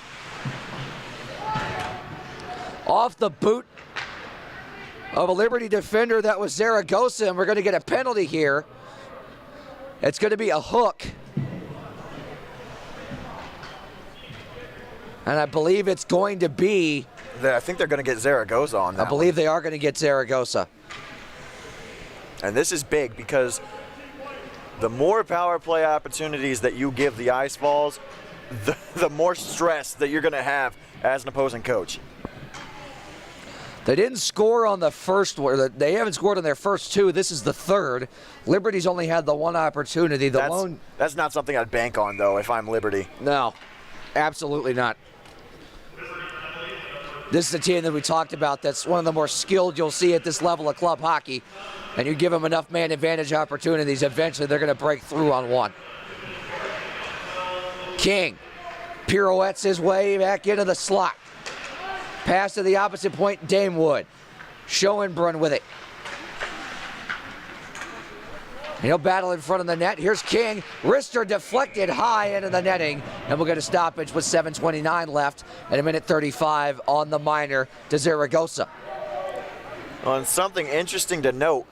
[SPEAKER 1] Off the boot of a Liberty defender, that was Zaragoza, and we're going to get a penalty here. It's going to be a hook. And I believe it's going to be...
[SPEAKER 2] I think they're going to get Zaragoza on that.
[SPEAKER 1] I believe they are going to get Zaragoza.
[SPEAKER 2] And this is big because the more power play opportunities that you give the Ice Vols, the more stress that you're going to have as an opposing coach.
[SPEAKER 1] They didn't score on the first one. They haven't scored on their first 2. This is the third. Liberty's only had the one opportunity.
[SPEAKER 2] That's not something I'd bank on, though, if I'm Liberty.
[SPEAKER 1] No, absolutely not. This is a team that we talked about that's one of the more skilled you'll see at this level of club hockey. And you give them enough man advantage opportunities, eventually they're going to break through on one. King pirouettes his way back into the slot. Pass to the opposite point, Damewood. Schoenbrunn with it. He'll battle in front of the net. Here's King. Wrister deflected high into the netting. And we'll get a stoppage with 7:29 left and a minute 35 on the minor to Zaragoza.
[SPEAKER 2] On something interesting to note,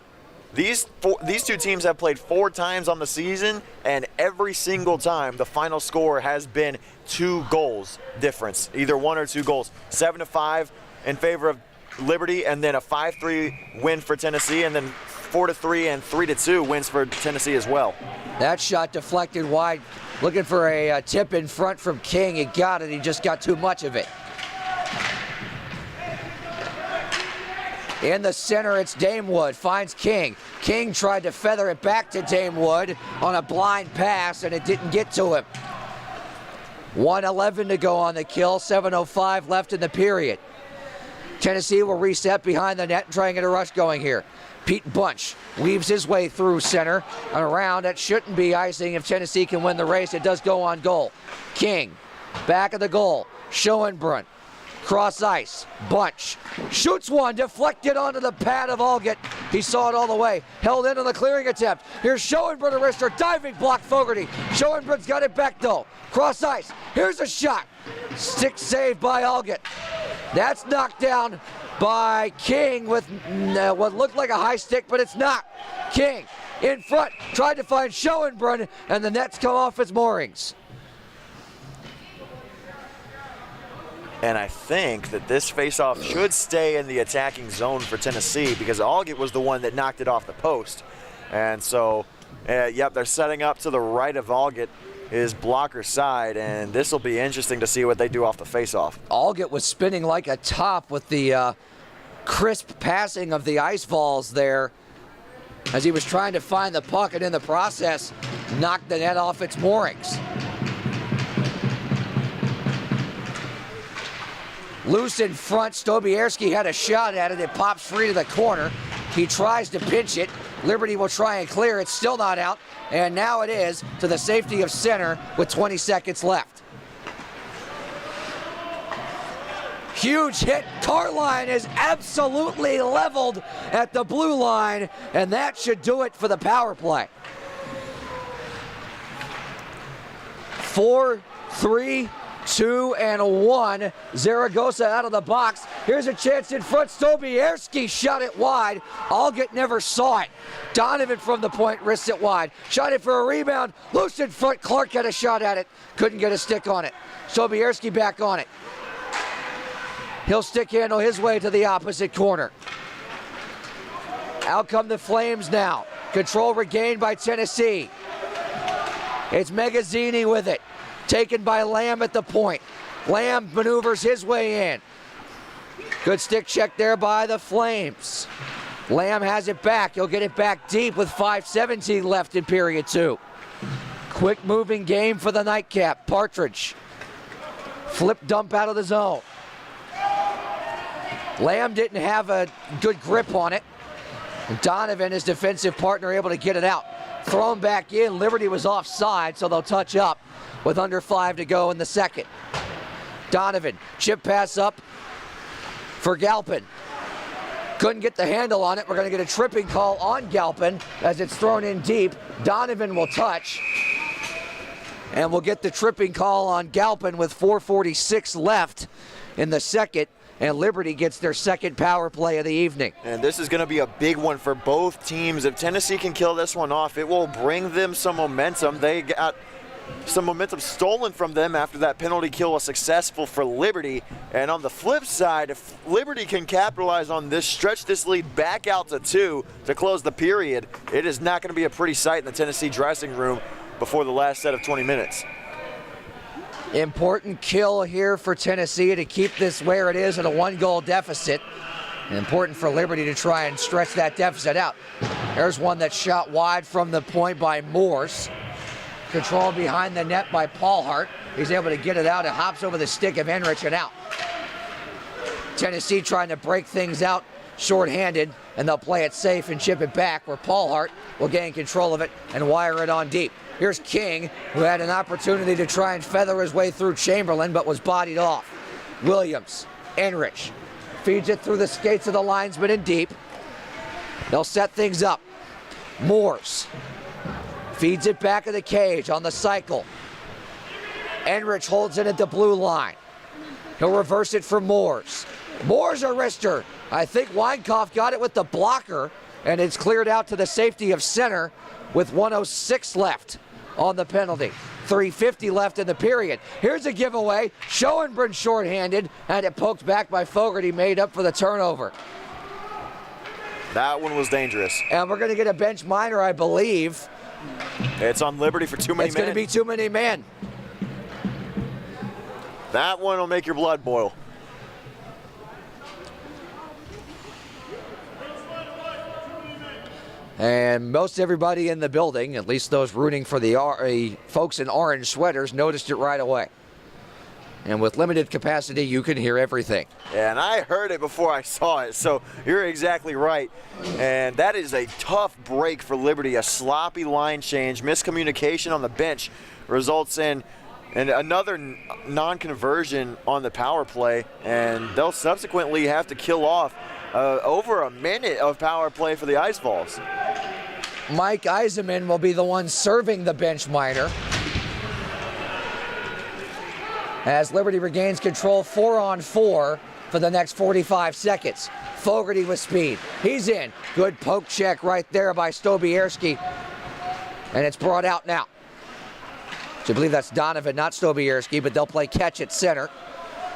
[SPEAKER 2] these 2 teams have played 4 times on the season, and every single time the final score has been 2 goals difference, either 1 or 2 goals. 7-5 in favor of Liberty, and then a 5-3 win for Tennessee, and then 4-3 and 3-2 wins for Tennessee as well.
[SPEAKER 1] That shot deflected wide, looking for a tip in front from King. He got it, he just got too much of it. In the center, it's Damewood, finds King. King tried to feather it back to Damewood on a blind pass, and it didn't get to him. 1:11 to go on the kill, 7:05 left in the period. Tennessee will reset behind the net and try and get a rush going here. Pete Bunch weaves his way through center and around. That shouldn't be icing if Tennessee can win the race. It does go on goal. King, back of the goal. Schoenbrunn, cross ice. Bunch shoots one, deflected onto the pad of Algett. He saw it all the way. Held in on the clearing attempt. Here's Schoenbrunn, a wrister, diving block Fogarty. Schoenbrunn's got it back though. Cross ice. Here's a shot. Stick saved by Algett. That's knocked down by King with what looked like a high stick, but it's not. King in front, tried to find Schoenbrunn, and the net's come off its moorings.
[SPEAKER 2] And I think that this faceoff should stay in the attacking zone for Tennessee because Algett was the one that knocked it off the post. And so, yep, they're setting up to the right of Algett, his blocker side, and this will be interesting to see what they do off the faceoff.
[SPEAKER 1] Algett was spinning like a top with the crisp passing of the Ice Vols there as he was trying to find the puck, and in the process knocked the net off its moorings. Loose in front, Stobierski had a shot at it. It pops free to the corner. He tries to pinch it. Liberty will try and clear it. Still not out. And now it is to the safety of center with 20 seconds left. Huge hit. Carline is absolutely leveled at the blue line, and that should do it for the power play. 4, 3, 2 and 1. Zaragoza out of the box. Here's a chance in front. Stobierski shot it wide. Algett never saw it. Donovan from the point wrists it wide. Shot it for a rebound. Loose in front. Clark had a shot at it. Couldn't get a stick on it. Stobierski back on it. He'll stick handle his way to the opposite corner. Out come the Flames now. Control regained by Tennessee. It's Megazzini with it. Taken by Lamb at the point. Lamb maneuvers his way in. Good stick check there by the Flames. Lamb has it back. He'll get it back deep with 5:17 left in period 2. Quick moving game for the nightcap. Partridge. Flip dump out of the zone. Lamb didn't have a good grip on it. Donovan, his defensive partner, able to get it out. Thrown back in. Liberty was offside, so they'll touch up with under 5 to go in the second. Donovan, chip pass up for Galpin. Couldn't get the handle on it. We're going to get a tripping call on Galpin as it's thrown in deep. Donovan will touch. And we'll get the tripping call on Galpin with 4:46 left in the second. And Liberty gets their second power play of the evening.
[SPEAKER 2] And this is going to be a big one for both teams. If Tennessee can kill this one off, it will bring them some momentum. They got some momentum stolen from them after that penalty kill was successful for Liberty. And on the flip side, if Liberty can capitalize on this, stretch this lead back out to 2 to close the period, it is not going to be a pretty sight in the Tennessee dressing room before the last set of 20 minutes.
[SPEAKER 1] Important kill here for Tennessee to keep this where it is at a 1-goal deficit. And important for Liberty to try and stretch that deficit out. There's one that's shot wide from the point by Morse. Controlled behind the net by Paulhart. He's able to get it out. It hops over the stick of Enrich and out. Tennessee trying to break things out shorthanded, and they'll play it safe and chip it back where Paulhart will gain control of it and wire it on deep. Here's King, who had an opportunity to try and feather his way through Chamberlain, but was bodied off. Williams, Enrich, feeds it through the skates of the linesman in deep. They'll set things up. Moores feeds it back of the cage on the cycle. Enrich holds it at the blue line. He'll reverse it for Moores. Moores a wrister. I think Weinkauf got it with the blocker, and it's cleared out to the safety of center with 1:06 left on the penalty. 3:50 left in the period. Here's a giveaway. Schoenbrunn shorthanded, and it poked back by Fogarty, made up for the turnover.
[SPEAKER 2] That one was dangerous.
[SPEAKER 1] And we're going to get a bench minor, I believe.
[SPEAKER 2] It's on Liberty for too many men.
[SPEAKER 1] It's going to be too many men.
[SPEAKER 2] That one will make your blood boil.
[SPEAKER 1] And most everybody in the building, at least those rooting for the folks in orange sweaters, noticed it right away. And with limited capacity, you can hear everything.
[SPEAKER 2] Yeah, and I heard it before I saw it, so you're exactly right. And that is a tough break for Liberty. A sloppy line change, miscommunication on the bench results in another non-conversion on the power play, and they'll subsequently have to kill off over a minute of power play for the Ice Vols.
[SPEAKER 1] Mike Eisenman will be the one serving the bench minor as Liberty regains control 4-on-4 for the next 45 seconds. Fogarty with speed. He's in. Good poke check right there by Stobierski. And it's brought out now. So I believe that's Donovan, not Stobierski, but they'll play catch at center.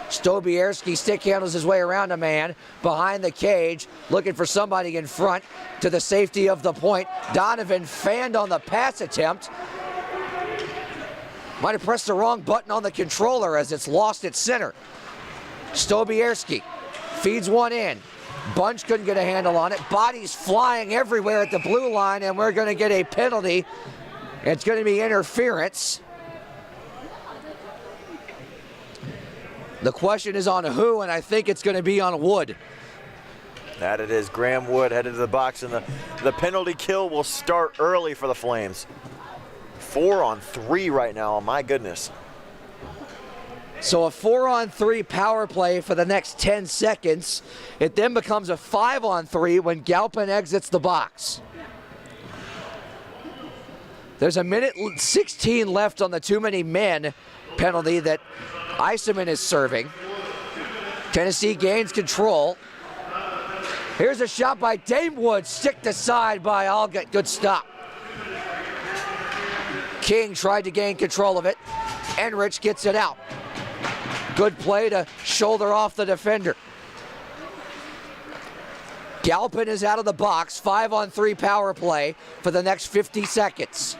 [SPEAKER 1] Stobierski stick handles his way around a man behind the cage, looking for somebody in front to the safety of the point. Donovan fanned on the pass attempt. Might have pressed the wrong button on the controller as it's lost its center. Stobierski feeds one in. Bunch couldn't get a handle on it. Bodies flying everywhere at the blue line, and we're going to get a penalty. It's going to be interference. The question is on who, and I think it's going to be on Wood.
[SPEAKER 2] That it is. Graham Wood headed to the box, and the penalty kill will start early for the Flames. 4-on-3 right now, my goodness.
[SPEAKER 1] So a 4-on-3 power play for the next 10 seconds. It then becomes a 5-on-3 when Galpin exits the box. There's a minute 16 left on the too many men penalty that Eisenman is serving. Tennessee gains control. Here's a shot by Damewood, sticked aside by Allgett. Good stop. King tried to gain control of it. Enrich gets it out. Good play to shoulder off the defender. Galpin is out of the box. 5-on-3 power play for the next 50 seconds.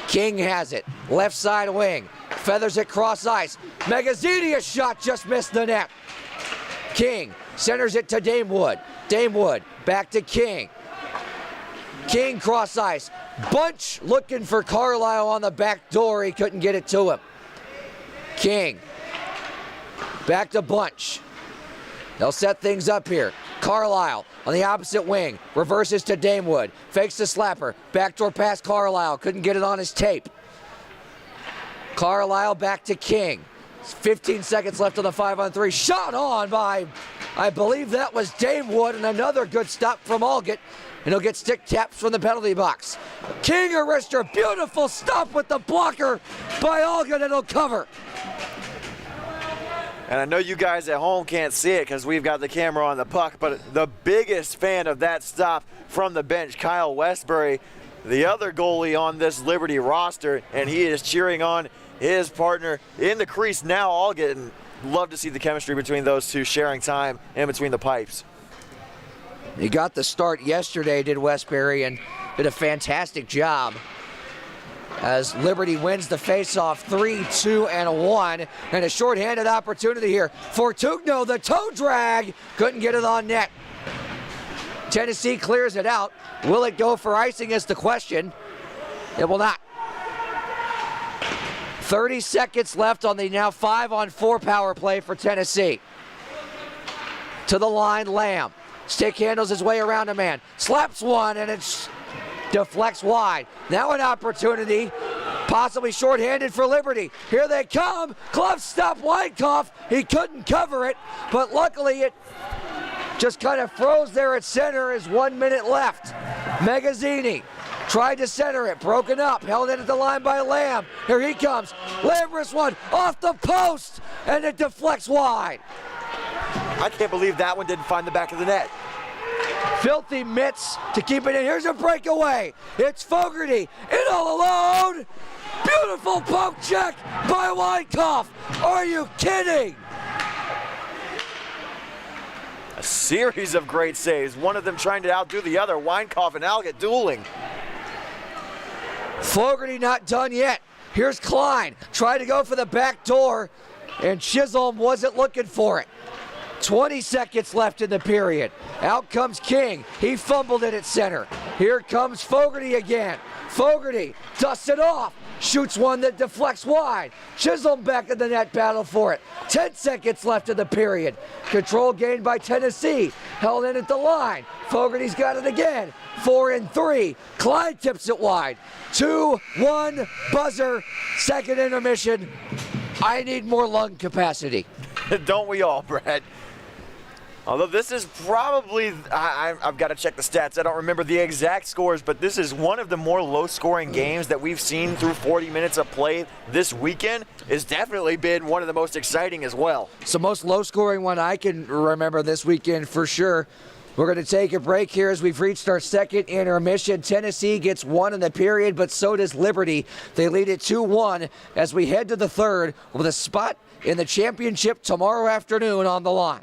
[SPEAKER 1] King has it. Left side wing. Feathers it cross ice. Magazzini's shot just missed the net. King centers it to Damewood. Damewood back to King. King cross ice. Bunch looking for Carlisle on the back door. He couldn't get it to him. King back to Bunch. They'll set things up here. Carlisle on the opposite wing. Reverses to Damewood. Fakes the slapper. Backdoor pass Carlisle. Couldn't get it on his tape. Carlisle back to King. 15 seconds left on the 5-on-3. Shot on by, I believe that was Damewood, and another good stop from Allgett. And he'll get stick taps from the penalty box. King a wrister. Beautiful stop with the blocker by Allgett, and it'll cover.
[SPEAKER 2] And I know you guys at home can't see it because we've got the camera on the puck, but the biggest fan of that stop from the bench, Kyle Westbury, the other goalie on this Liberty roster, and he is cheering on his partner in the crease now. Allgett, and love to see the chemistry between those two, sharing time in between the pipes.
[SPEAKER 1] He got the start yesterday, did Westbury, and did a fantastic job as Liberty wins the faceoff 3-2-1, and a shorthanded opportunity here for Tugno. The toe drag, couldn't get it on net. Tennessee clears it out. Will it go for icing is the question. It will not. 30 seconds left on the now 5-on-4 power play for Tennessee. To the line, Lamb. Stick handles his way around a man. Slaps one, and it deflects wide. Now an opportunity, possibly shorthanded for Liberty. Here they come. Glove stop Wyckoff. He couldn't cover it, but luckily it just kind of froze there at center as 1 minute left. Magazzini tried to center it, broken up, held in at the line by Lamb. Here he comes. Lambrous one off the post, and it deflects wide.
[SPEAKER 2] I can't believe that one didn't find the back of the net.
[SPEAKER 1] Filthy mitts to keep it in. Here's a breakaway. It's Fogarty in all alone. Beautiful poke check by Wyckoff. Are you kidding?
[SPEAKER 2] series of great saves. One of them trying to outdo the other. Weinkauf and Algett dueling.
[SPEAKER 1] Fogarty not done yet. Here's Klein. Tried to go for the back door, and Chisholm wasn't looking for it. 20 seconds left in the period. Out comes King. He fumbled it at center. Here comes Fogarty again. Fogarty dusts it off. Shoots one that deflects wide. Chisholm back in the net battle for it. 10 seconds left in the period. Control gained by Tennessee. Held in at the line. Fogarty's got it again. 4 and 3. Klein tips it wide. 2-1 buzzer. Second intermission. I need more lung capacity.
[SPEAKER 2] Don't we all, Brad? Although this is probably, I've got to check the stats. I don't remember the exact scores, but this is one of the more low-scoring games that we've seen through 40 minutes of play this weekend. It's definitely been one of the most exciting as well.
[SPEAKER 1] It's the most low-scoring one I can remember this weekend for sure. We're going to take a break here as we've reached our second intermission. Tennessee gets one in the period, but so does Liberty. They lead it 2-1 as we head to the third with a spot in the championship tomorrow afternoon on the line.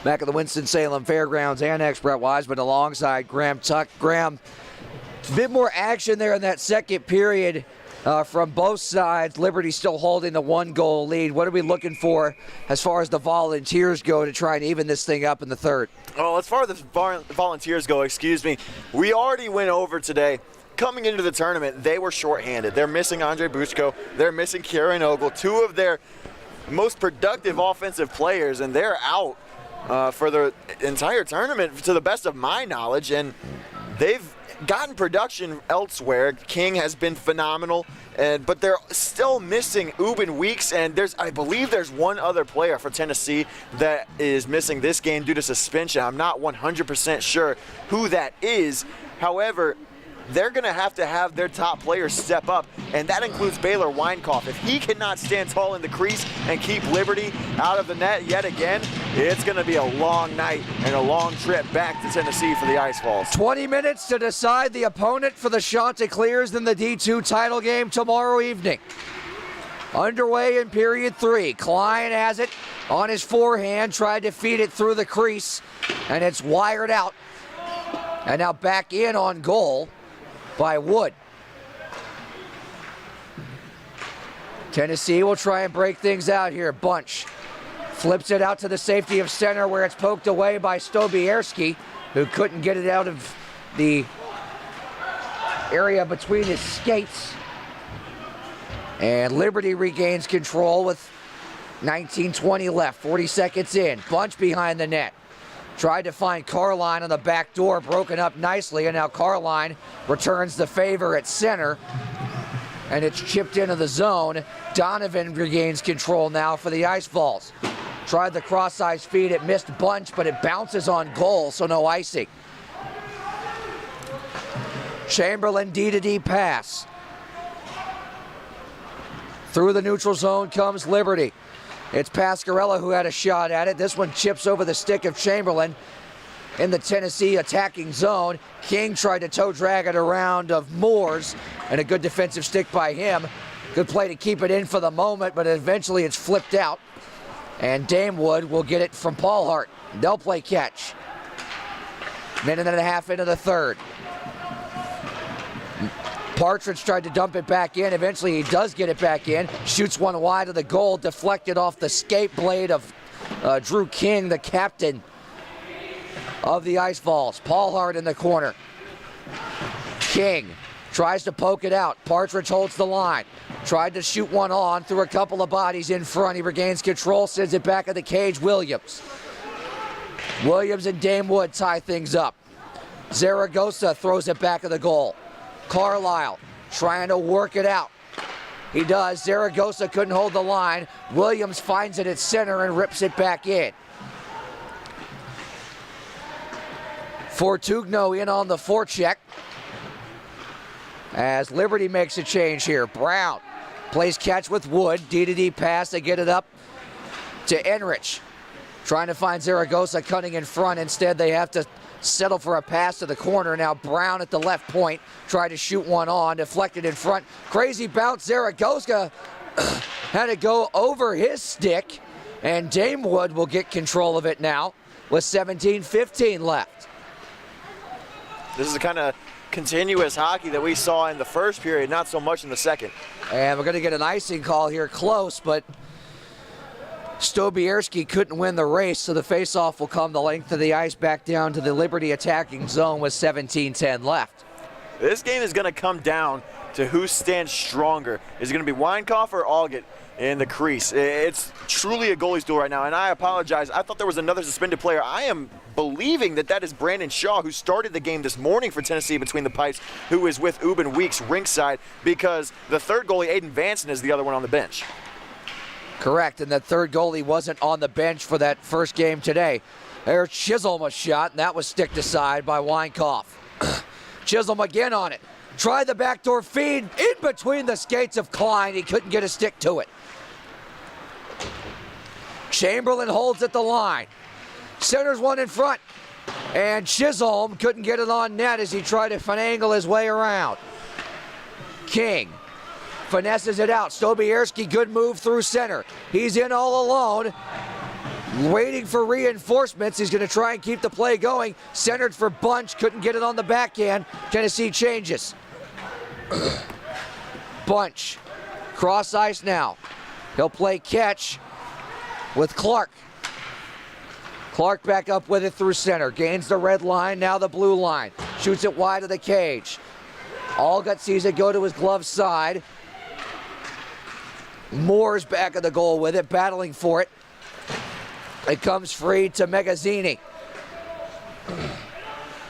[SPEAKER 1] back at the Winston-Salem Fairgrounds Annex. Brett Wiseman alongside Graham Tuck. Graham, a bit more action there in that second period from both sides. Liberty still holding the 1-goal lead. What are we looking for as far as the Volunteers go to try and even this thing up in the third?
[SPEAKER 2] Well, as far as the Volunteers go, we already went over today. Coming into the tournament, they were shorthanded. They're missing Andre Bushko. They're missing Kieran Ogle, two of their most productive offensive players, and they're out for the entire tournament to the best of my knowledge, and they've gotten production elsewhere. King has been phenomenal, but they're still missing Ubin Weeks, and I believe there's one other player for Tennessee that is missing this game due to suspension. I'm not 100% sure who that is. However, they're going to have their top players step up, and that includes Baylor Weinkauf. If he cannot stand tall in the crease and keep Liberty out of the net yet again, it's going to be a long night and a long trip back to Tennessee for the Ice Vols.
[SPEAKER 1] 20 minutes to decide the opponent for the Chanticleers in the D2 title game tomorrow evening. Underway in period 3. Klein has it on his forehand, tried to feed it through the crease, and it's wired out. And now back in on goal by Wood. Tennessee will try and break things out here. Bunch flips it out to the safety of center where it's poked away by Stobierski, who couldn't get it out of the area between his skates. And Liberty regains control with 19:20 left, 40 seconds in. Bunch behind the net. Tried to find Carline on the back door, broken up nicely, and now Carline returns the favor at center, and it's chipped into the zone. Donovan regains control now for the Ice Vols. Tried the cross-ice feed, it missed Bunch, but it bounces on goal, so no icing. Chamberlain D-to-D pass. Through the neutral zone comes Liberty. It's Pascarella who had a shot at it. This one chips over the stick of Chamberlain in the Tennessee attacking zone. King tried to toe drag it around of Moores, and a good defensive stick by him. Good play to keep it in for the moment, but eventually it's flipped out. And Damewood will get it from Paul Hart. They'll play catch. Minute and a half into the third. Partridge tried to dump it back in. Eventually he does get it back in. Shoots one wide of the goal, deflected off the skate blade of Drew King, the captain of the Ice Vols. Paul Hart in the corner. King tries to poke it out. Partridge holds the line. Tried to shoot one on through a couple of bodies in front. He regains control, sends it back of the cage. Williams and Damewood tie things up. Zaragoza throws it back of the goal. Carlisle trying to work it out. He does. Zaragoza couldn't hold the line. Williams finds it at center and rips it back in. Fortugno in on the forecheck as Liberty makes a change here. Brown plays catch with Wood. D-to-D pass. They get it up to Enrich. Trying to find Zaragoza cutting in front. Instead, they have to settle for a pass to the corner. Now Brown at the left point. Tried to shoot one on. Deflected in front. Crazy bounce. Zaragoza had to go over his stick. And Damewood will get control of it now with 17:15 left.
[SPEAKER 2] This is the kind of continuous hockey that we saw in the first period, not so much in the second.
[SPEAKER 1] And we're going to get an icing call here close, but Stobierski couldn't win the race, so the faceoff will come the length of the ice back down to the Liberty attacking zone with 17:10 left.
[SPEAKER 2] This game is going to come down to who stands stronger. Is it going to be Weinkauf or Auget in the crease? It's truly a goalie's duel right now, and I apologize. I thought there was another suspended player. I am believing that is Brandon Shaw, who started the game this morning for Tennessee between the pipes, who is with Ubin Weeks ringside, because the third goalie, Aiden Vanson, is the other one on the bench.
[SPEAKER 1] Correct, and that third goalie wasn't on the bench for that first game today. There's Chisholm a shot, and that was sticked aside by Weinkauf. Chisholm again on it. Tried the backdoor feed in between the skates of Klein. He couldn't get a stick to it. Chamberlain holds at the line. Centers one in front. And Chisholm couldn't get it on net as he tried to finagle his way around. King finesses it out. Stobierski, good move through center. He's in all alone. Waiting for reinforcements. He's going to try and keep the play going. Centered for Bunch. Couldn't get it on the backhand. Tennessee changes. Bunch. Cross ice now. He'll play catch with Clark. Clark back up with it through center. Gains the red line, now the blue line. Shoots it wide of the cage. Allgut sees it go to his glove side. Moore's back of the goal with it, battling for it. It comes free to Magazzini.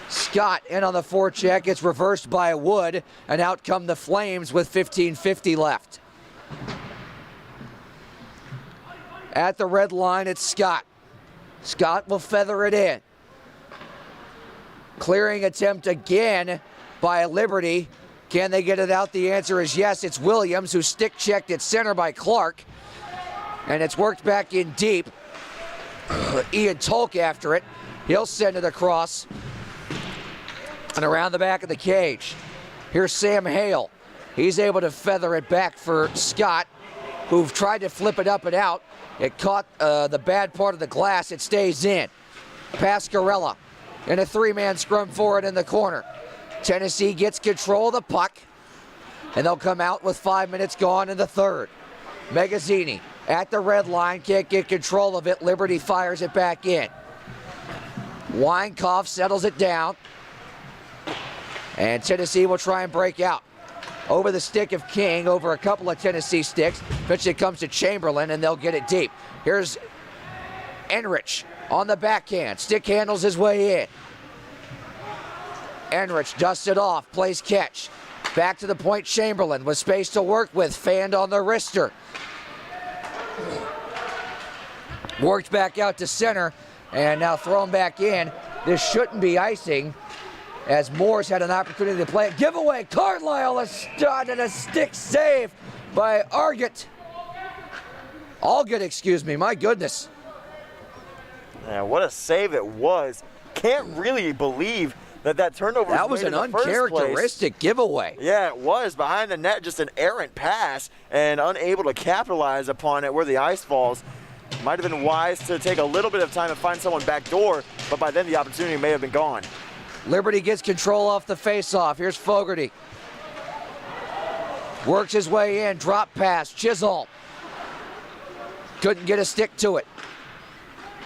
[SPEAKER 1] Scott in on the forecheck. It's reversed by Wood, and out come the Flames with 15:50 left. At the red line, it's Scott. Scott will feather it in. Clearing attempt again by Liberty. Can they get it out? The answer is yes. It's Williams, who stick checked at center by Clark. And it's worked back in deep. Ian Tolk after it. He'll send it across and around the back of the cage. Here's Sam Hale. He's able to feather it back for Scott, who tried to flip it up and out. It caught the bad part of the glass. It stays in. Pascarella in a three-man scrum for it in the corner. Tennessee gets control of the puck, and they'll come out with 5 minutes gone in the third. Magazzini at the red line, can't get control of it. Liberty fires it back in. Weinkauf settles it down, and Tennessee will try and break out. Over the stick of King, over a couple of Tennessee sticks. Eventually it comes to Chamberlain, and they'll get it deep. Here's Enrich on the backhand. Stick handles his way in. Enrich dusts it off, plays catch. Back to the point, Chamberlain with space to work with. Fanned on the wrister. Worked back out to center, and now thrown back in. This shouldn't be icing, as Moore's had an opportunity to play it. Giveaway, Carlisle, a stud and a stick save by Allgut, excuse me, my goodness.
[SPEAKER 2] Yeah, what a save it was. Can't really believe that turnover
[SPEAKER 1] That was an uncharacteristic giveaway.
[SPEAKER 2] Yeah, it was. Behind the net, just an errant pass, and unable to capitalize upon it where the ice falls. Might have been wise to take a little bit of time and find someone back door, but by then the opportunity may have been gone.
[SPEAKER 1] Liberty gets control off the faceoff. Here's Fogarty. Works his way in, drop pass, Chisholm. Couldn't get a stick to it.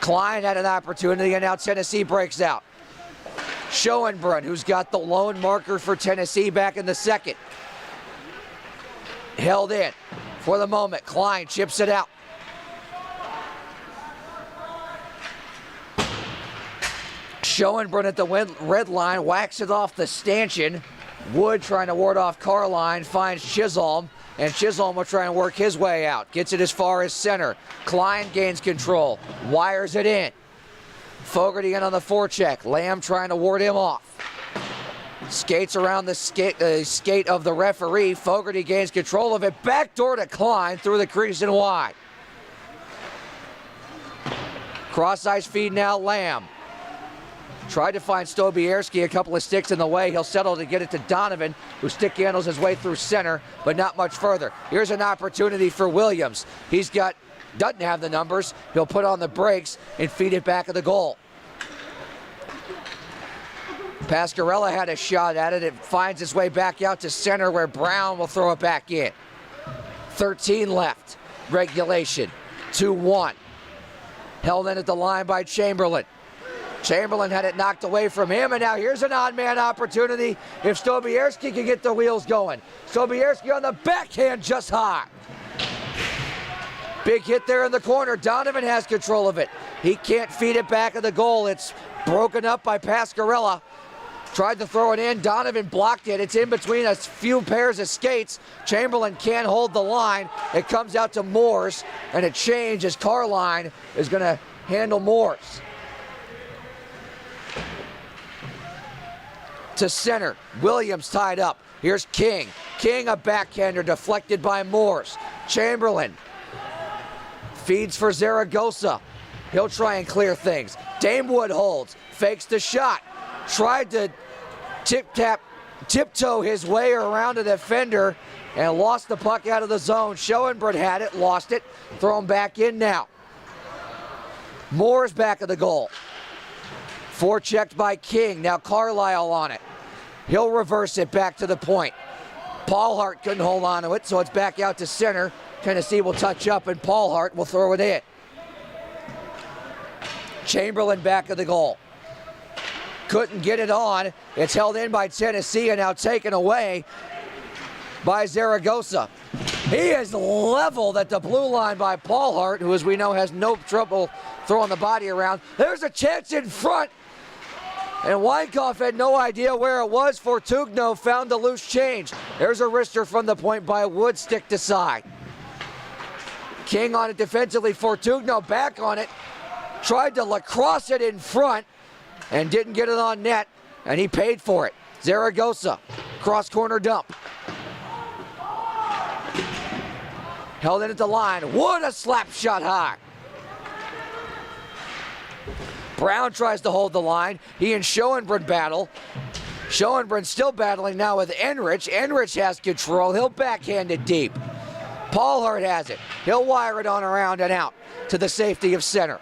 [SPEAKER 1] Klein had an opportunity, and now Tennessee breaks out. Schoenbrunn, who's got the lone marker for Tennessee back in the second. Held in for the moment. Klein chips it out. Schoenbrunn at the red line, whacks it off the stanchion. Wood trying to ward off Carline, finds Chisholm, and Chisholm will try and work his way out. Gets it as far as center. Klein gains control, wires it in. Fogarty in on the forecheck. Lamb trying to ward him off. Skates around the skate of the referee. Fogarty gains control of it. Backdoor to Klein through the crease and wide. Cross ice feed now, Lamb. Tried to find Stobierski, a couple of sticks in the way. He'll settle to get it to Donovan, who stick handles his way through center, but not much further. Here's an opportunity for Williams. Doesn't have the numbers. He'll put on the brakes and feed it back of the goal. Pascarella had a shot at it. It finds its way back out to center, where Brown will throw it back in. 13 left. Regulation. 2-1. Held in at the line by Chamberlain. Chamberlain had it knocked away from him, and now here's an odd man opportunity if Stobierski can get the wheels going. Stobierski on the backhand, just high. Big hit there in the corner. Donovan has control of it. He can't feed it back of the goal. It's broken up by Pascarella. Tried to throw it in. Donovan blocked it. It's in between a few pairs of skates. Chamberlain can't hold the line. It comes out to Moores, and a change as Carline is going to handle Moores. To center. Williams tied up. Here's King. King, a backhander deflected by Moores. Chamberlain feeds for Zaragoza. He'll try and clear things. Damewood holds. Fakes the shot. Tried to tiptoe his way around a defender and lost the puck out of the zone. Schoenbrunn had it, lost it. Thrown back in now. Moore's back of the goal. Forechecked by King. Now Carlisle on it. He'll reverse it back to the point. Paul Hart couldn't hold on to it, so it's back out to center. Tennessee will touch up, and Paul Hart will throw it in. Chamberlain back of the goal. Couldn't get it on. It's held in by Tennessee and now taken away by Zaragoza. He is leveled at the blue line by Paul Hart, who, as we know, has no trouble throwing the body around. There's a chance in front, and Weinkauf had no idea where it was. Fortugno found the loose change. There's a wrister from the point by Wood, stick to side. King on it defensively. Fortugno back on it. Tried to lacrosse it in front and didn't get it on net, and he paid for it. Zaragoza, cross corner dump. Held in at the line. Wood, a slap shot high. Brown tries to hold the line. He and Schoenbrunn battle. Schoenbrunn still battling now with Enrich. Enrich has control. He'll backhand it deep. Paul Hart has it. He'll wire it on around and out to the safety of center.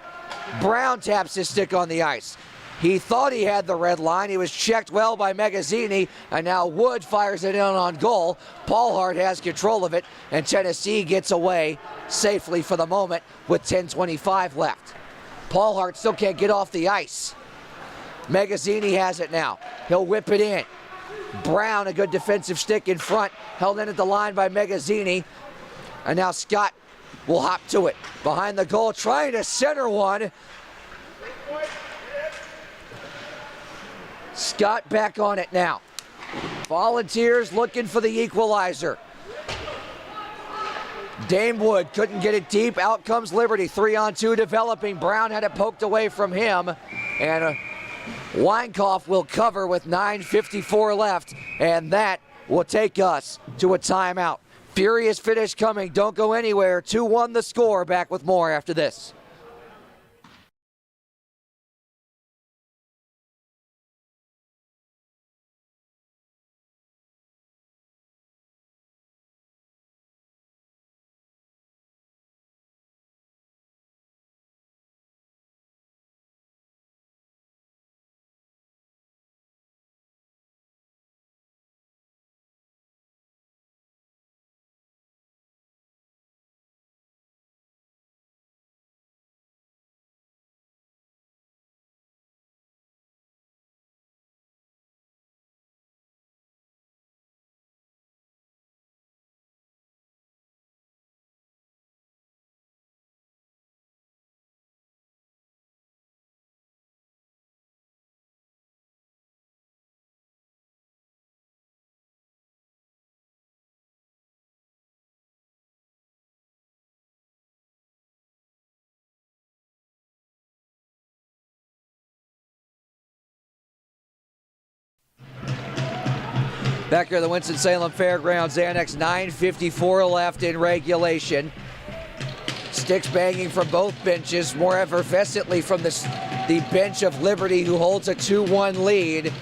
[SPEAKER 1] Brown taps his stick on the ice. He thought he had the red line. He was checked well by Magazzini, and now Wood fires it in on goal. Paul Hart has control of it, and Tennessee gets away safely for the moment with 10:25 left. Paul Hart still can't get off the ice. Magazzini has it now. He'll whip it in. Brown, a good defensive stick in front, held in at the line by Magazzini, and now Scott will hop to it. Behind the goal, trying to center one. Scott back on it now. Volunteers looking for the equalizer. Dame Wood couldn't get it deep. Out comes Liberty. 3-on-2 developing. Brown had it poked away from him. And Weinkauf will cover with 9:54 left. And that will take us to a timeout. Furious finish coming. Don't go anywhere. 2-1 the score. Back with more after this. Back here at the Winston-Salem Fairgrounds Annex, 9:54 left in regulation. Sticks banging from both benches, more effervescently from the bench of Liberty, who holds a 2-1 lead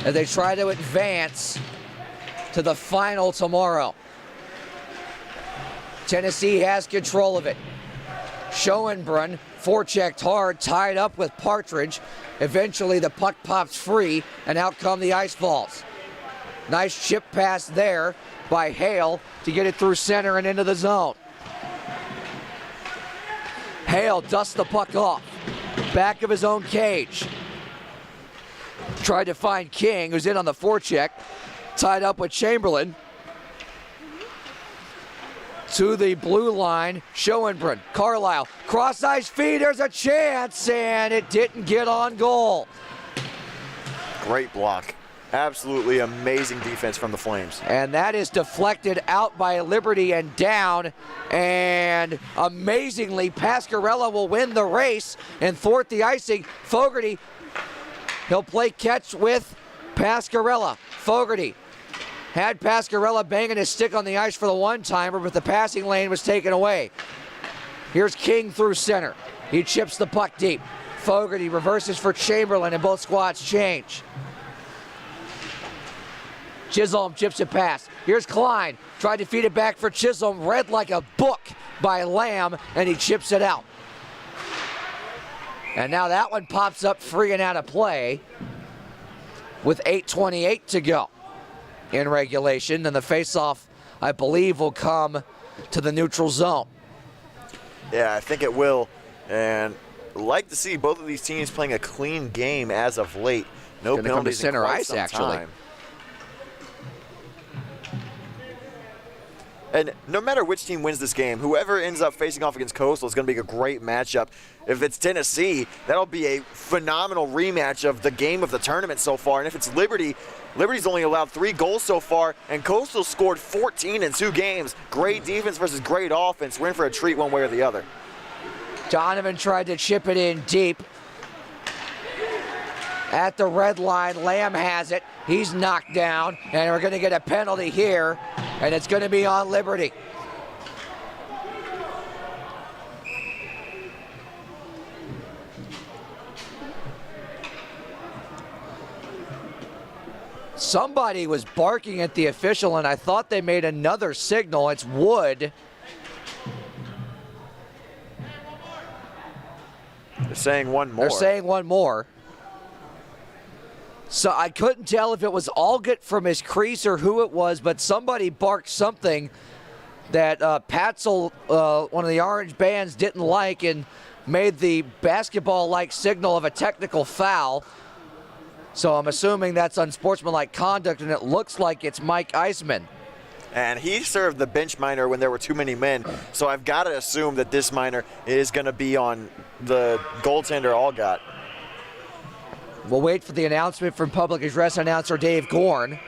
[SPEAKER 1] as they try to advance to the final tomorrow. Tennessee has control of it. Schoenbrunn forechecked hard, tied up with Partridge. Eventually the puck pops free, and out come the Ice Vols. Nice chip pass there by Hale to get it through center and into the zone. Hale dusts the puck off. Back of his own cage. Tried to find King, who's in on the forecheck. Tied up with Chamberlain. To the blue line, Schoenbrunn, Carlisle, cross ice feed, there's a chance, and it didn't get on goal.
[SPEAKER 2] Great block. Absolutely amazing defense from the Flames.
[SPEAKER 1] And that is deflected out by Liberty and down. And amazingly, Pascarella will win the race and thwart the icing. Fogarty, he'll play catch with Pascarella. Fogarty had Pascarella banging his stick on the ice for the one-timer, but the passing lane was taken away. Here's King through center. He chips the puck deep. Fogarty reverses for Chamberlain, and both squads change. Chisholm chips it past. Here's Klein. Tried to feed it back for Chisholm. Read like a book by Lamb, and he chips it out. And now that one pops up free and out of play with 8:28 to go in regulation. And the faceoff, I believe, will come to the neutral zone.
[SPEAKER 2] Yeah, I think it will. And like to see both of these teams playing a clean game as of late. No
[SPEAKER 1] Gonna come to
[SPEAKER 2] penalties
[SPEAKER 1] center
[SPEAKER 2] in quite
[SPEAKER 1] ice,
[SPEAKER 2] some
[SPEAKER 1] actually.
[SPEAKER 2] time. And no matter which team wins this game, whoever ends up facing off against Coastal is going to be a great matchup. If it's Tennessee, that'll be a phenomenal rematch of the game of the tournament so far. And if it's Liberty, Liberty's only allowed 3 goals so far, and Coastal scored 14 in 2 games. Great defense versus great offense. We're in for a treat one way or the other.
[SPEAKER 1] Donovan tried to chip it in deep. At the red line, Lamb has it. He's knocked down, and we're going to get a penalty here, and it's going to be on Liberty. Somebody was barking at the official, and I thought they made another signal. It's Wood.
[SPEAKER 2] They're saying one more.
[SPEAKER 1] They're saying one more. So I couldn't tell if it was Allgett from his crease or who it was, but somebody barked something that Patzel, one of the orange bands, didn't like and made the basketball-like signal of a technical foul. So I'm assuming that's unsportsmanlike conduct, and it looks like it's Mike Eisman.
[SPEAKER 2] And he served the bench minor when there were too many men. So I've got to assume that this minor is going to be on the goaltender Allgott.
[SPEAKER 1] We'll wait for the announcement from public address announcer Dave Gorn.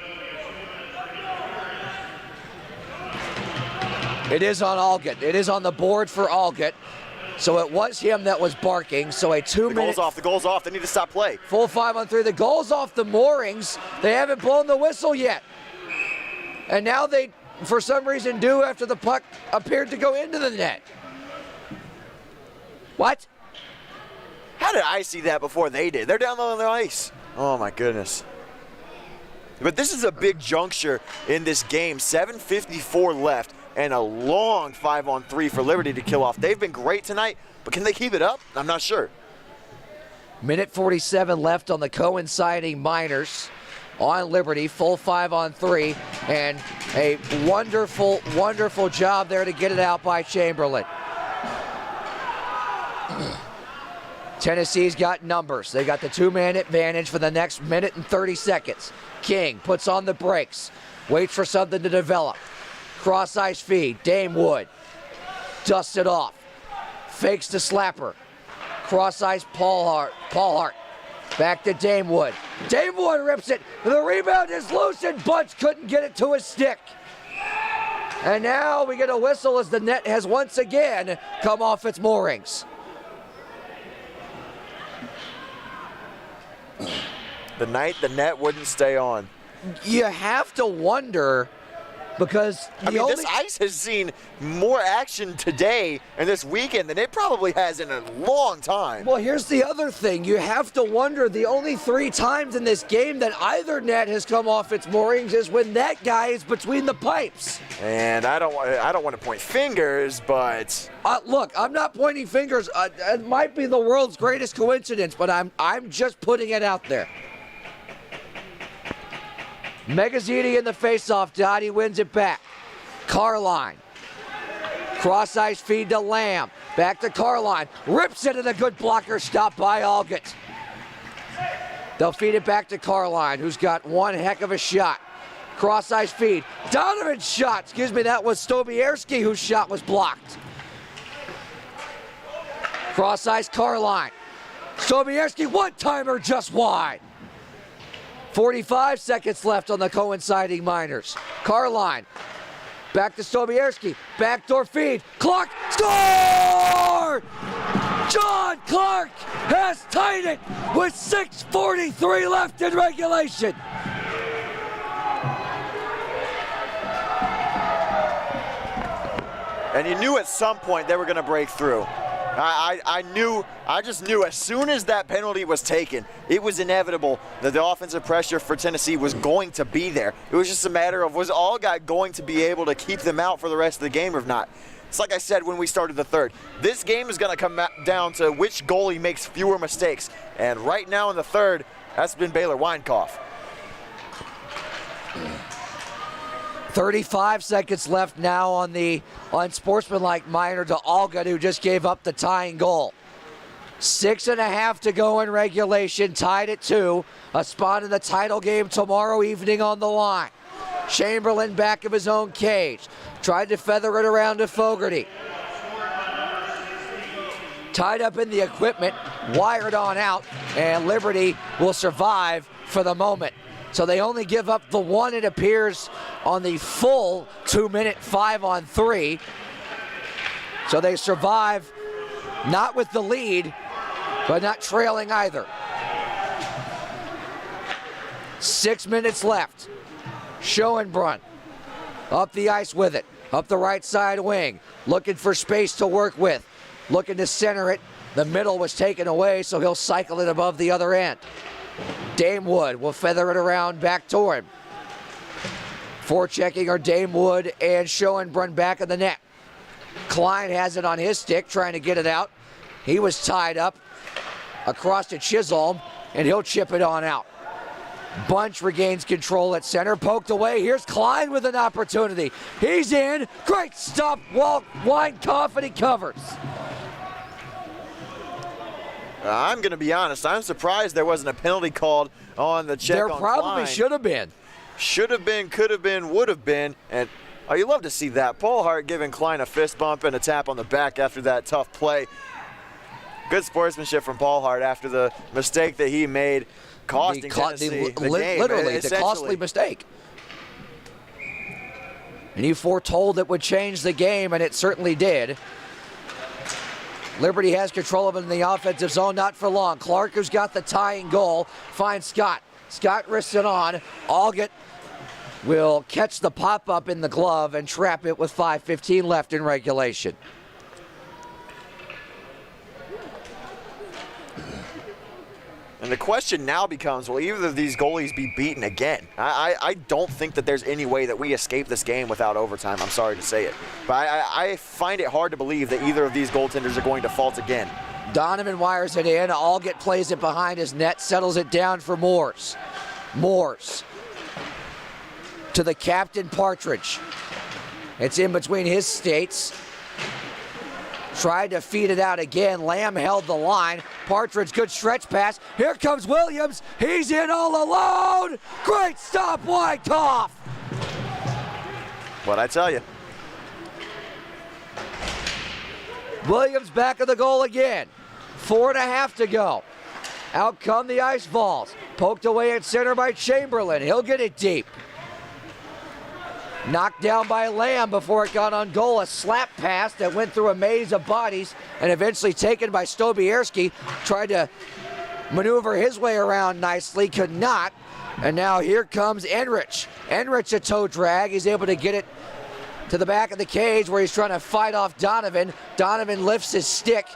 [SPEAKER 1] It is on Allgett. It is on the board for Allgett. So it was him that was barking. So a 2-minute.
[SPEAKER 2] The goal's off. The goal's off. They need to stop play.
[SPEAKER 1] Full 5-on-3. The goal's off the moorings. They haven't blown the whistle yet. And now they, for some reason, do after the puck appeared to go into the net. What?
[SPEAKER 2] How did I see that before they did? They're down on the ice. Oh, my goodness. But this is a big juncture in this game. 7:54 left and a long 5-on-3 for Liberty to kill off. They've been great tonight, but can they keep it up? I'm not sure.
[SPEAKER 1] Minute 47 left on the coinciding Miners on Liberty. Full 5-on-3, and a wonderful, wonderful job there to get it out by Chamberlain. Tennessee's got numbers. They got the 2-man advantage for the next minute and 30 seconds. King puts on the brakes, waits for something to develop. Cross ice feed, Dame Wood. Dusts it off. Fakes to Slapper. Cross ice Paul Hart. Back to Dame Wood. Dame Wood rips it. The rebound is loose and Bunch couldn't get it to his stick. And now we get a whistle as the net has once again come off its moorings.
[SPEAKER 2] The night the net wouldn't stay on.
[SPEAKER 1] You have to wonder, because
[SPEAKER 2] this ice has seen more action today and this weekend than it probably has in a long time.
[SPEAKER 1] Well, here's the other thing. You have to wonder, the only 3 times in this game that either net has come off its moorings is when that guy is between the pipes.
[SPEAKER 2] And I don't want to point fingers, but
[SPEAKER 1] look, I'm not pointing fingers. It might be the world's greatest coincidence, but I'm just putting it out there. Megazzini in the faceoff. Dottie wins it back. Carline. Cross ice feed to Lamb. Back to Carline. Rips it, and a good blocker stop by Allgett. They'll feed it back to Carline, who's got one heck of a shot. Cross ice feed. Donovan's shot. Excuse me, that was Stobierski whose shot was blocked. Cross ice Carline. Stobierski, one-timer just wide. 45 seconds left on the coinciding Miners. Carline. Back to Stobierski. Backdoor feed. Clark. Score! John Clark has tied it with 6:43 left in regulation.
[SPEAKER 2] And you knew at some point they were going to break through. I just knew as soon as that penalty was taken, it was inevitable that the offensive pressure for Tennessee was going to be there. It was just a matter of, was Allgott going to be able to keep them out for the rest of the game or not? It's like I said when we started the third. This game is going to come down to which goalie makes fewer mistakes. And right now in the third, that's been Baylor Weinkauf.
[SPEAKER 1] 35 seconds left now on the unsportsmanlike minor to Allgood, who just gave up the tying goal. 6.5 to go in regulation, tied at 2. A spot in the title game tomorrow evening on the line. Chamberlain back of his own cage. Tried to feather it around to Fogarty. Tied up in the equipment, wired on out, and Liberty will survive for the moment. So they only give up the one, it appears, on the full 2-minute 5-on-3. So they survive, not with the lead, but not trailing either. 6 minutes left. Schoenbrunn up the ice with it, up the right side wing, looking for space to work with, looking to center it. The middle was taken away, so he'll cycle it above the other end. Damewood will feather it around back to him. Forechecking are Damewood and Schoenbrunn back in the net. Klein has it on his stick, trying to get it out. He was tied up across to Chisholm, and he'll chip it on out. Bunch regains control at center, poked away. Here's Klein with an opportunity. He's in. Great stop, Weinkauf, and he covers.
[SPEAKER 2] I'm going to be honest. I'm surprised there wasn't a penalty called on the check on Klein.
[SPEAKER 1] There probably should have been.
[SPEAKER 2] Should have been, could have been, would have been. And oh, you love to see that. Paul Hart giving Klein a fist bump and a tap on the back after that tough play. Good sportsmanship from Paul Hart after the mistake that he made, costing Tennessee the game.
[SPEAKER 1] Literally, the costly mistake. And you foretold it would change the game, and it certainly did. Liberty has control of it in the offensive zone, not for long. Clark, who's got the tying goal, finds Scott. Scott risks it on. Allgood will catch the pop-up in the glove and trap it with 5:15 left in regulation.
[SPEAKER 2] And the question now becomes, will either of these goalies be beaten again? I don't think that there's any way that we escape this game without overtime. I'm sorry to say it. But I find it hard to believe that either of these goaltenders are going to fault again.
[SPEAKER 1] Donovan wires it in. Allgood plays it behind his net, settles it down for Moores. Moores to the captain, Partridge. It's in between his skates. Tried to feed it out again. Lamb held the line. Partridge, good stretch pass. Here comes Williams. He's in all alone. Great stop, Weinkauf.
[SPEAKER 2] What'd I tell you?
[SPEAKER 1] Williams back of the goal again. 4.5 to go. Out come the Ice Vols. Poked away at center by Chamberlain. He'll get it deep. Knocked down by Lamb before it got on goal. A slap pass that went through a maze of bodies and eventually taken by Stobierski. Tried to maneuver his way around nicely, could not. And now here comes Enrich. Enrich a toe drag. He's able to get it to the back of the cage where he's trying to fight off Donovan. Donovan lifts his stick.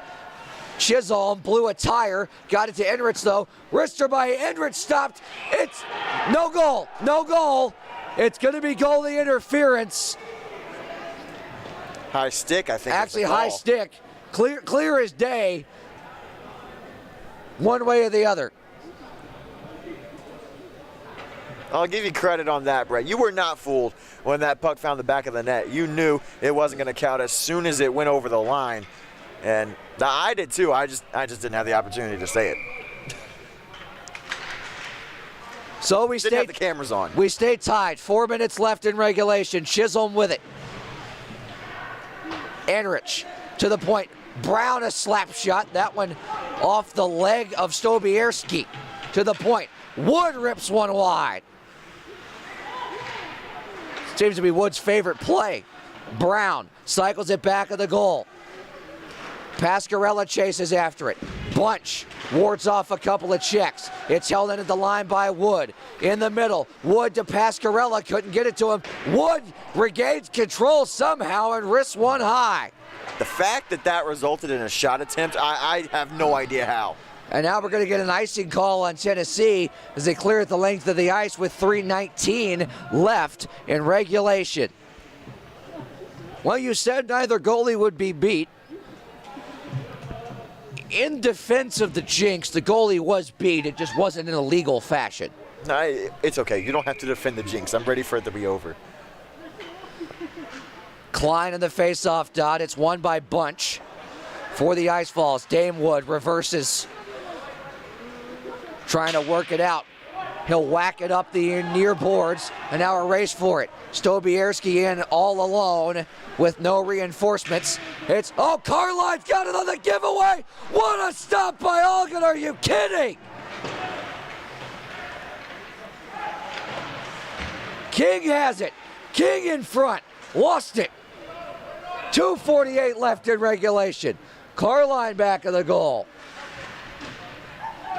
[SPEAKER 1] Chisholm blew a tire. Got it to Enrich though. Wrister by Enrich stopped. It's no goal. No goal. It's going to be goalie interference.
[SPEAKER 2] High stick, I think.
[SPEAKER 1] Actually, high stick. Clear as day. One way or the other.
[SPEAKER 2] I'll give you credit on that, Brett. You were not fooled when that puck found the back of the net. You knew it wasn't going to count as soon as it went over the line. And I did too. I just didn't have the opportunity to say it.
[SPEAKER 1] So we
[SPEAKER 2] didn't have the cameras on.
[SPEAKER 1] We stay tied. 4 minutes left in regulation. Chisholm with it. Enrich to the point. Brown a slap shot. That one off the leg of Stobierski. To the point. Wood rips one wide. Seems to be Wood's favorite play. Brown cycles it back of the goal. Pascarella chases after it. Bunch wards off a couple of checks. It's held in at the line by Wood. In the middle, Wood to Pascarella, couldn't get it to him. Wood regains control somehow and risks one high.
[SPEAKER 2] The fact that that resulted in a shot attempt, I have no idea how.
[SPEAKER 1] And now we're going to get an icing call on Tennessee as they clear at the length of the ice with 3:19 left in regulation. Well, you said neither goalie would be beat. In defense of the Jinx, the goalie was beat. It just wasn't in a legal fashion.
[SPEAKER 2] No, it's okay. You don't have to defend the Jinx. I'm ready for it to be over.
[SPEAKER 1] Klein in the face-off dot. It's won by Bunch for the Ice Vols. Dame Wood reverses, trying to work it out. He'll whack it up the near boards, and now a race for it. Stobierski in all alone with no reinforcements. Carline's got it on the giveaway. What a stop by Algan, are you kidding? King has it. King in front. Lost it. 2:48 left in regulation. Carline back of the goal.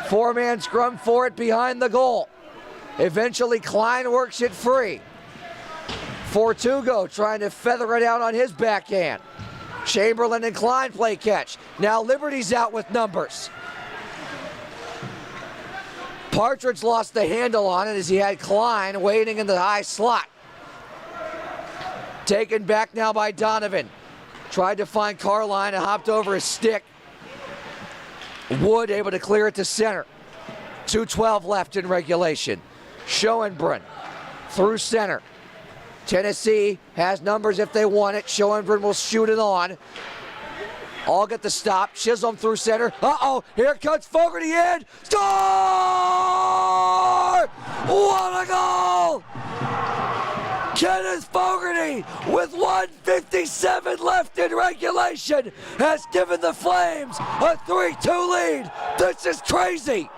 [SPEAKER 1] Four-man scrum for it behind the goal. Eventually Klein works it free. Fortugo trying to feather it out on his backhand. Chamberlain and Klein play catch. Now Liberty's out with numbers. Partridge lost the handle on it as he had Klein waiting in the high slot. Taken back now by Donovan. Tried to find Carline and hopped over his stick. Wood able to clear it to center. 2:12 left in regulation. Schoenbrunn through center. Tennessee has numbers if they want it. Schoenbrunn will shoot it on. All get the stop. Chisholm through center. Here comes Fogarty in. Score! What a goal! Kenneth Fogarty, with 1:57 left in regulation, has given the Flames a 3-2 lead. This is crazy.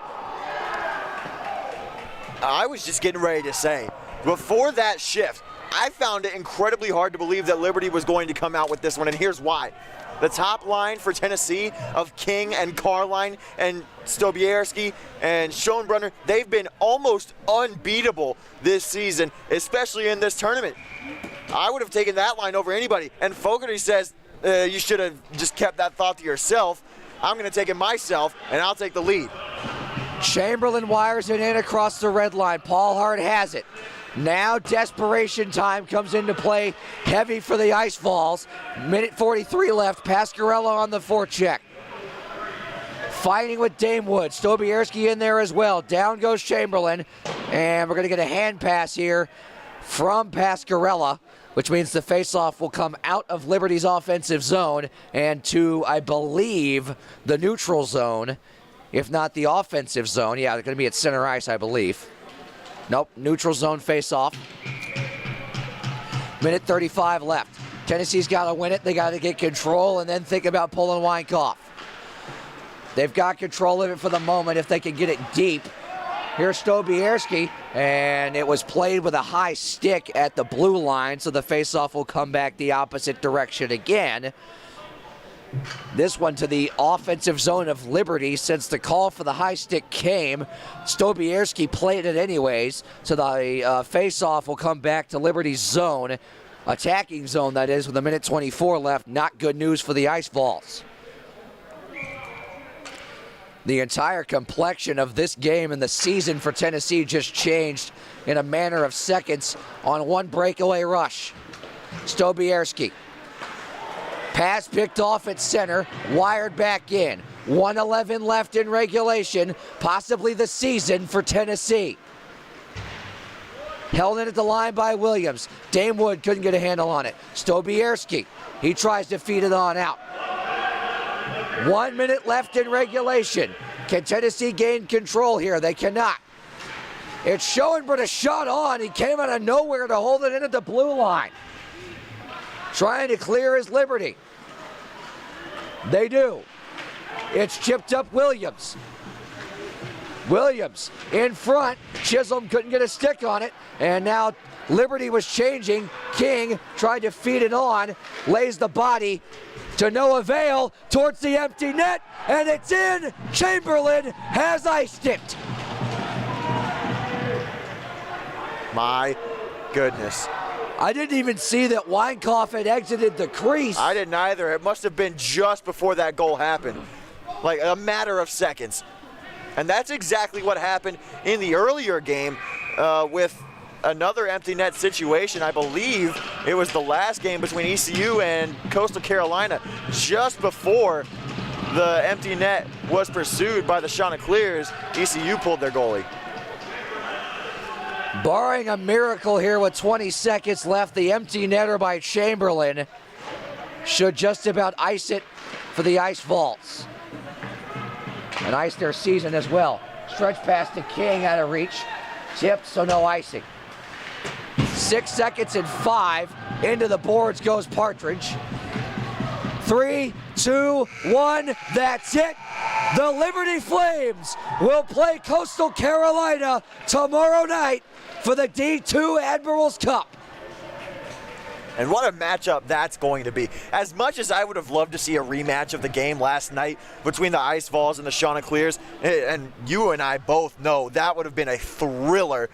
[SPEAKER 2] I was just getting ready to say, before that shift, I found it incredibly hard to believe that Liberty was going to come out with this one, and here's why. The top line for Tennessee of King and Carline and Stobierski and Schoenbrunner, they've been almost unbeatable this season, especially in this tournament. I would have taken that line over anybody. And Fogarty says, you should have just kept that thought to yourself. I'm going to take it myself, and I'll take the lead.
[SPEAKER 1] Chamberlain wires it in across the red line. Paul Hart has it. Now desperation time comes into play, heavy for the Ice Vols. Minute 43 left, Pasquarello on the forecheck. Fighting with Dame Wood, Stobierski in there as well. Down goes Chamberlain, and we're gonna get a hand pass here from Pasquarello, which means the faceoff will come out of Liberty's offensive zone and to, I believe, the neutral zone, if not the offensive zone. Yeah, they're gonna be at center ice, I believe. Nope, neutral zone face-off. Minute 35 left. Tennessee's got to win it. They got to get control and then think about pulling Weinkauf. They've got control of it for the moment if they can get it deep. Here's Stobierski, and it was played with a high stick at the blue line, so the face-off will come back the opposite direction again. This one to the offensive zone of Liberty. Since the call for the high stick came, Stobierski played it anyways, so the face-off will come back to Liberty's zone, attacking zone that is, with a minute 24 left. Not good news for the Ice Vols. The entire complexion of this game and the season for Tennessee just changed in a matter of seconds on one breakaway rush. Stobierski. Pass picked off at center, wired back in. 1:11 left in regulation, possibly the season for Tennessee. Held in at the line by Williams. Dame Wood couldn't get a handle on it. Stobierski, he tries to feed it on out. 1 minute left in regulation. Can Tennessee gain control here? They cannot. It's Schoenbrunn a shot on. He came out of nowhere to hold it in at the blue line. Trying to clear his Liberty. They do. It's chipped up Williams. Williams in front. Chisholm couldn't get a stick on it. And now Liberty was changing. King tried to feed it on. Lays the body to no avail towards the empty net. And it's in. Chamberlain has iced it.
[SPEAKER 2] My goodness.
[SPEAKER 1] I didn't even see that Weinkauf had exited the crease.
[SPEAKER 2] I didn't either. It must have been just before that goal happened. Like a matter of seconds. And that's exactly what happened in the earlier game with another empty net situation. I believe it was the last game between ECU and Coastal Carolina, just before the empty net was pursued by the Chanticleers. ECU pulled their goalie.
[SPEAKER 1] Barring a miracle here with 20 seconds left, the empty netter by Chamberlain should just about ice it for the Ice Vols. And ice their season as well. Stretch pass to King, out of reach. Tipped, so no icing. 6 seconds and 5. Into the boards goes Partridge. 3, 2, 1, that's it. The Liberty Flames will play Coastal Carolina tomorrow night for the D2 Admirals Cup.
[SPEAKER 2] And what a matchup that's going to be. As much as I would have loved to see a rematch of the game last night between the Ice Vols and the Chanticleers, and you and I both know that would have been a thriller,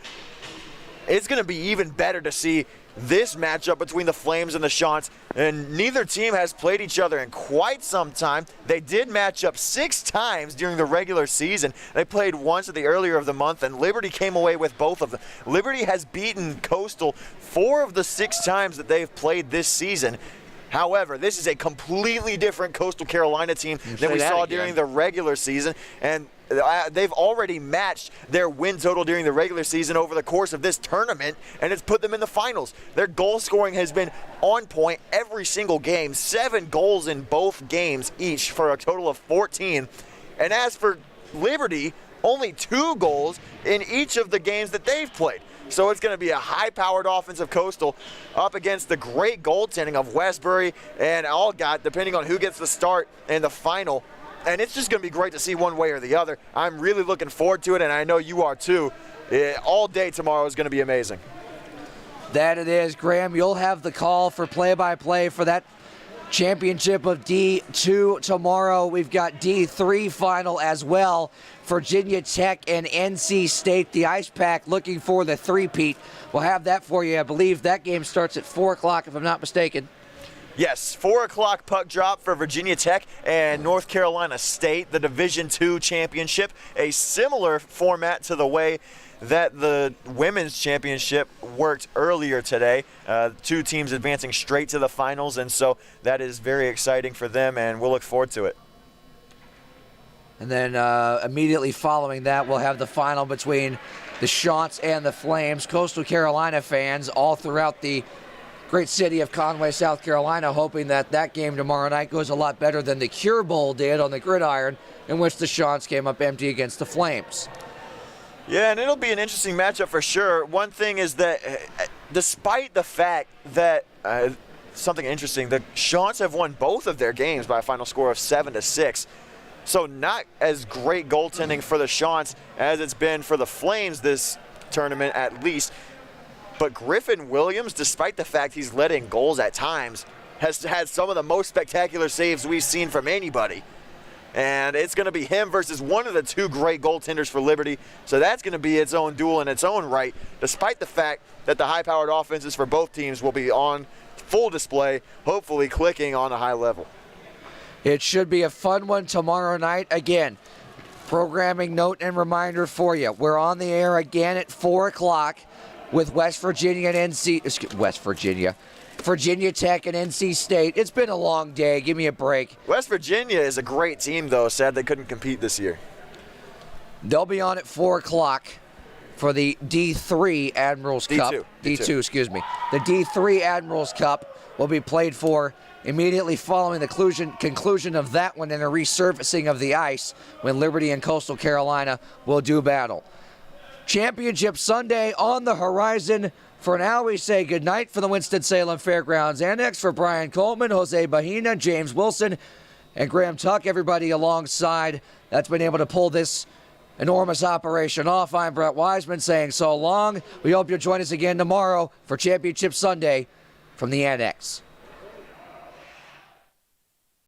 [SPEAKER 2] it's going to be even better to see this matchup between the Flames and the Chants, and neither team has played each other in quite some time. They did match up 6 times during the regular season. They played once at the earlier of the month, and Liberty came away with both of them. Liberty has beaten Coastal 4 of the 6 times that they've played this season. However, this is a completely different Coastal Carolina team than we saw during the regular season, and they've already matched their win total during the regular season over the course of this tournament, and it's put them in the finals. Their goal scoring has been on point every single game, 7 goals in both games each for a total of 14. And as for Liberty, only 2 goals in each of the games that they've played. So it's going to be a high-powered offense of Coastal up against the great goaltending of Westbury and Algot, depending on who gets the start in the final. And it's just going to be great to see one way or the other. I'm really looking forward to it, and I know you are too. All day tomorrow is going to be amazing.
[SPEAKER 1] That it is. Graham, you'll have the call for play-by-play for that championship of D2 tomorrow. We've got D3 final as well. Virginia Tech and NC State, the Ice Pack, looking for the three-peat. We'll have that for you. I believe that game starts at 4 o'clock, if I'm not mistaken.
[SPEAKER 2] Yes, 4 o'clock puck drop for Virginia Tech and North Carolina State, the Division II championship. A similar format to the way that the women's championship worked earlier today. 2 teams advancing straight to the finals, and so that is very exciting for them, and we'll look forward to it.
[SPEAKER 1] And then immediately following that, we'll have the final between the Chants and the Flames. Coastal Carolina fans all throughout the great city of Conway, South Carolina, hoping that that game tomorrow night goes a lot better than the Cure Bowl did on the gridiron, in which the Chants came up empty against the Flames.
[SPEAKER 2] Yeah, and it'll be an interesting matchup for sure. One thing is that despite the fact that something interesting, the Chants have won both of their games by a final score of 7-6. So not as great goaltending for the Chants as it's been for the Flames this tournament, at least. But Griffin Williams, despite the fact he's let in goals at times, has had some of the most spectacular saves we've seen from anybody. And it's going to be him versus one of the 2 great goaltenders for Liberty. So that's going to be its own duel in its own right, despite the fact that the high-powered offenses for both teams will be on full display, hopefully clicking on a high level.
[SPEAKER 1] It should be a fun one tomorrow night. Again, programming note and reminder for you. We're on the air again at 4 o'clock with Virginia Tech and NC State. It's been a long day. Give me a break.
[SPEAKER 2] West Virginia is a great team, though. Sad they couldn't compete this year.
[SPEAKER 1] They'll be on at 4 o'clock for the D3 Admirals Cup. D2, excuse me. The D3 Admirals Cup will be played for immediately following the conclusion of that one and a resurfacing of the ice when Liberty and Coastal Carolina will do battle. Championship Sunday on the horizon. For now, we say goodnight for the Winston-Salem Fairgrounds Annex. For Brian Coleman, Jose Bahina, James Wilson, and Graham Tuck, everybody alongside that's been able to pull this enormous operation off. I'm Brett Wiseman saying so long. We hope you'll join us again tomorrow for Championship Sunday from the Annex.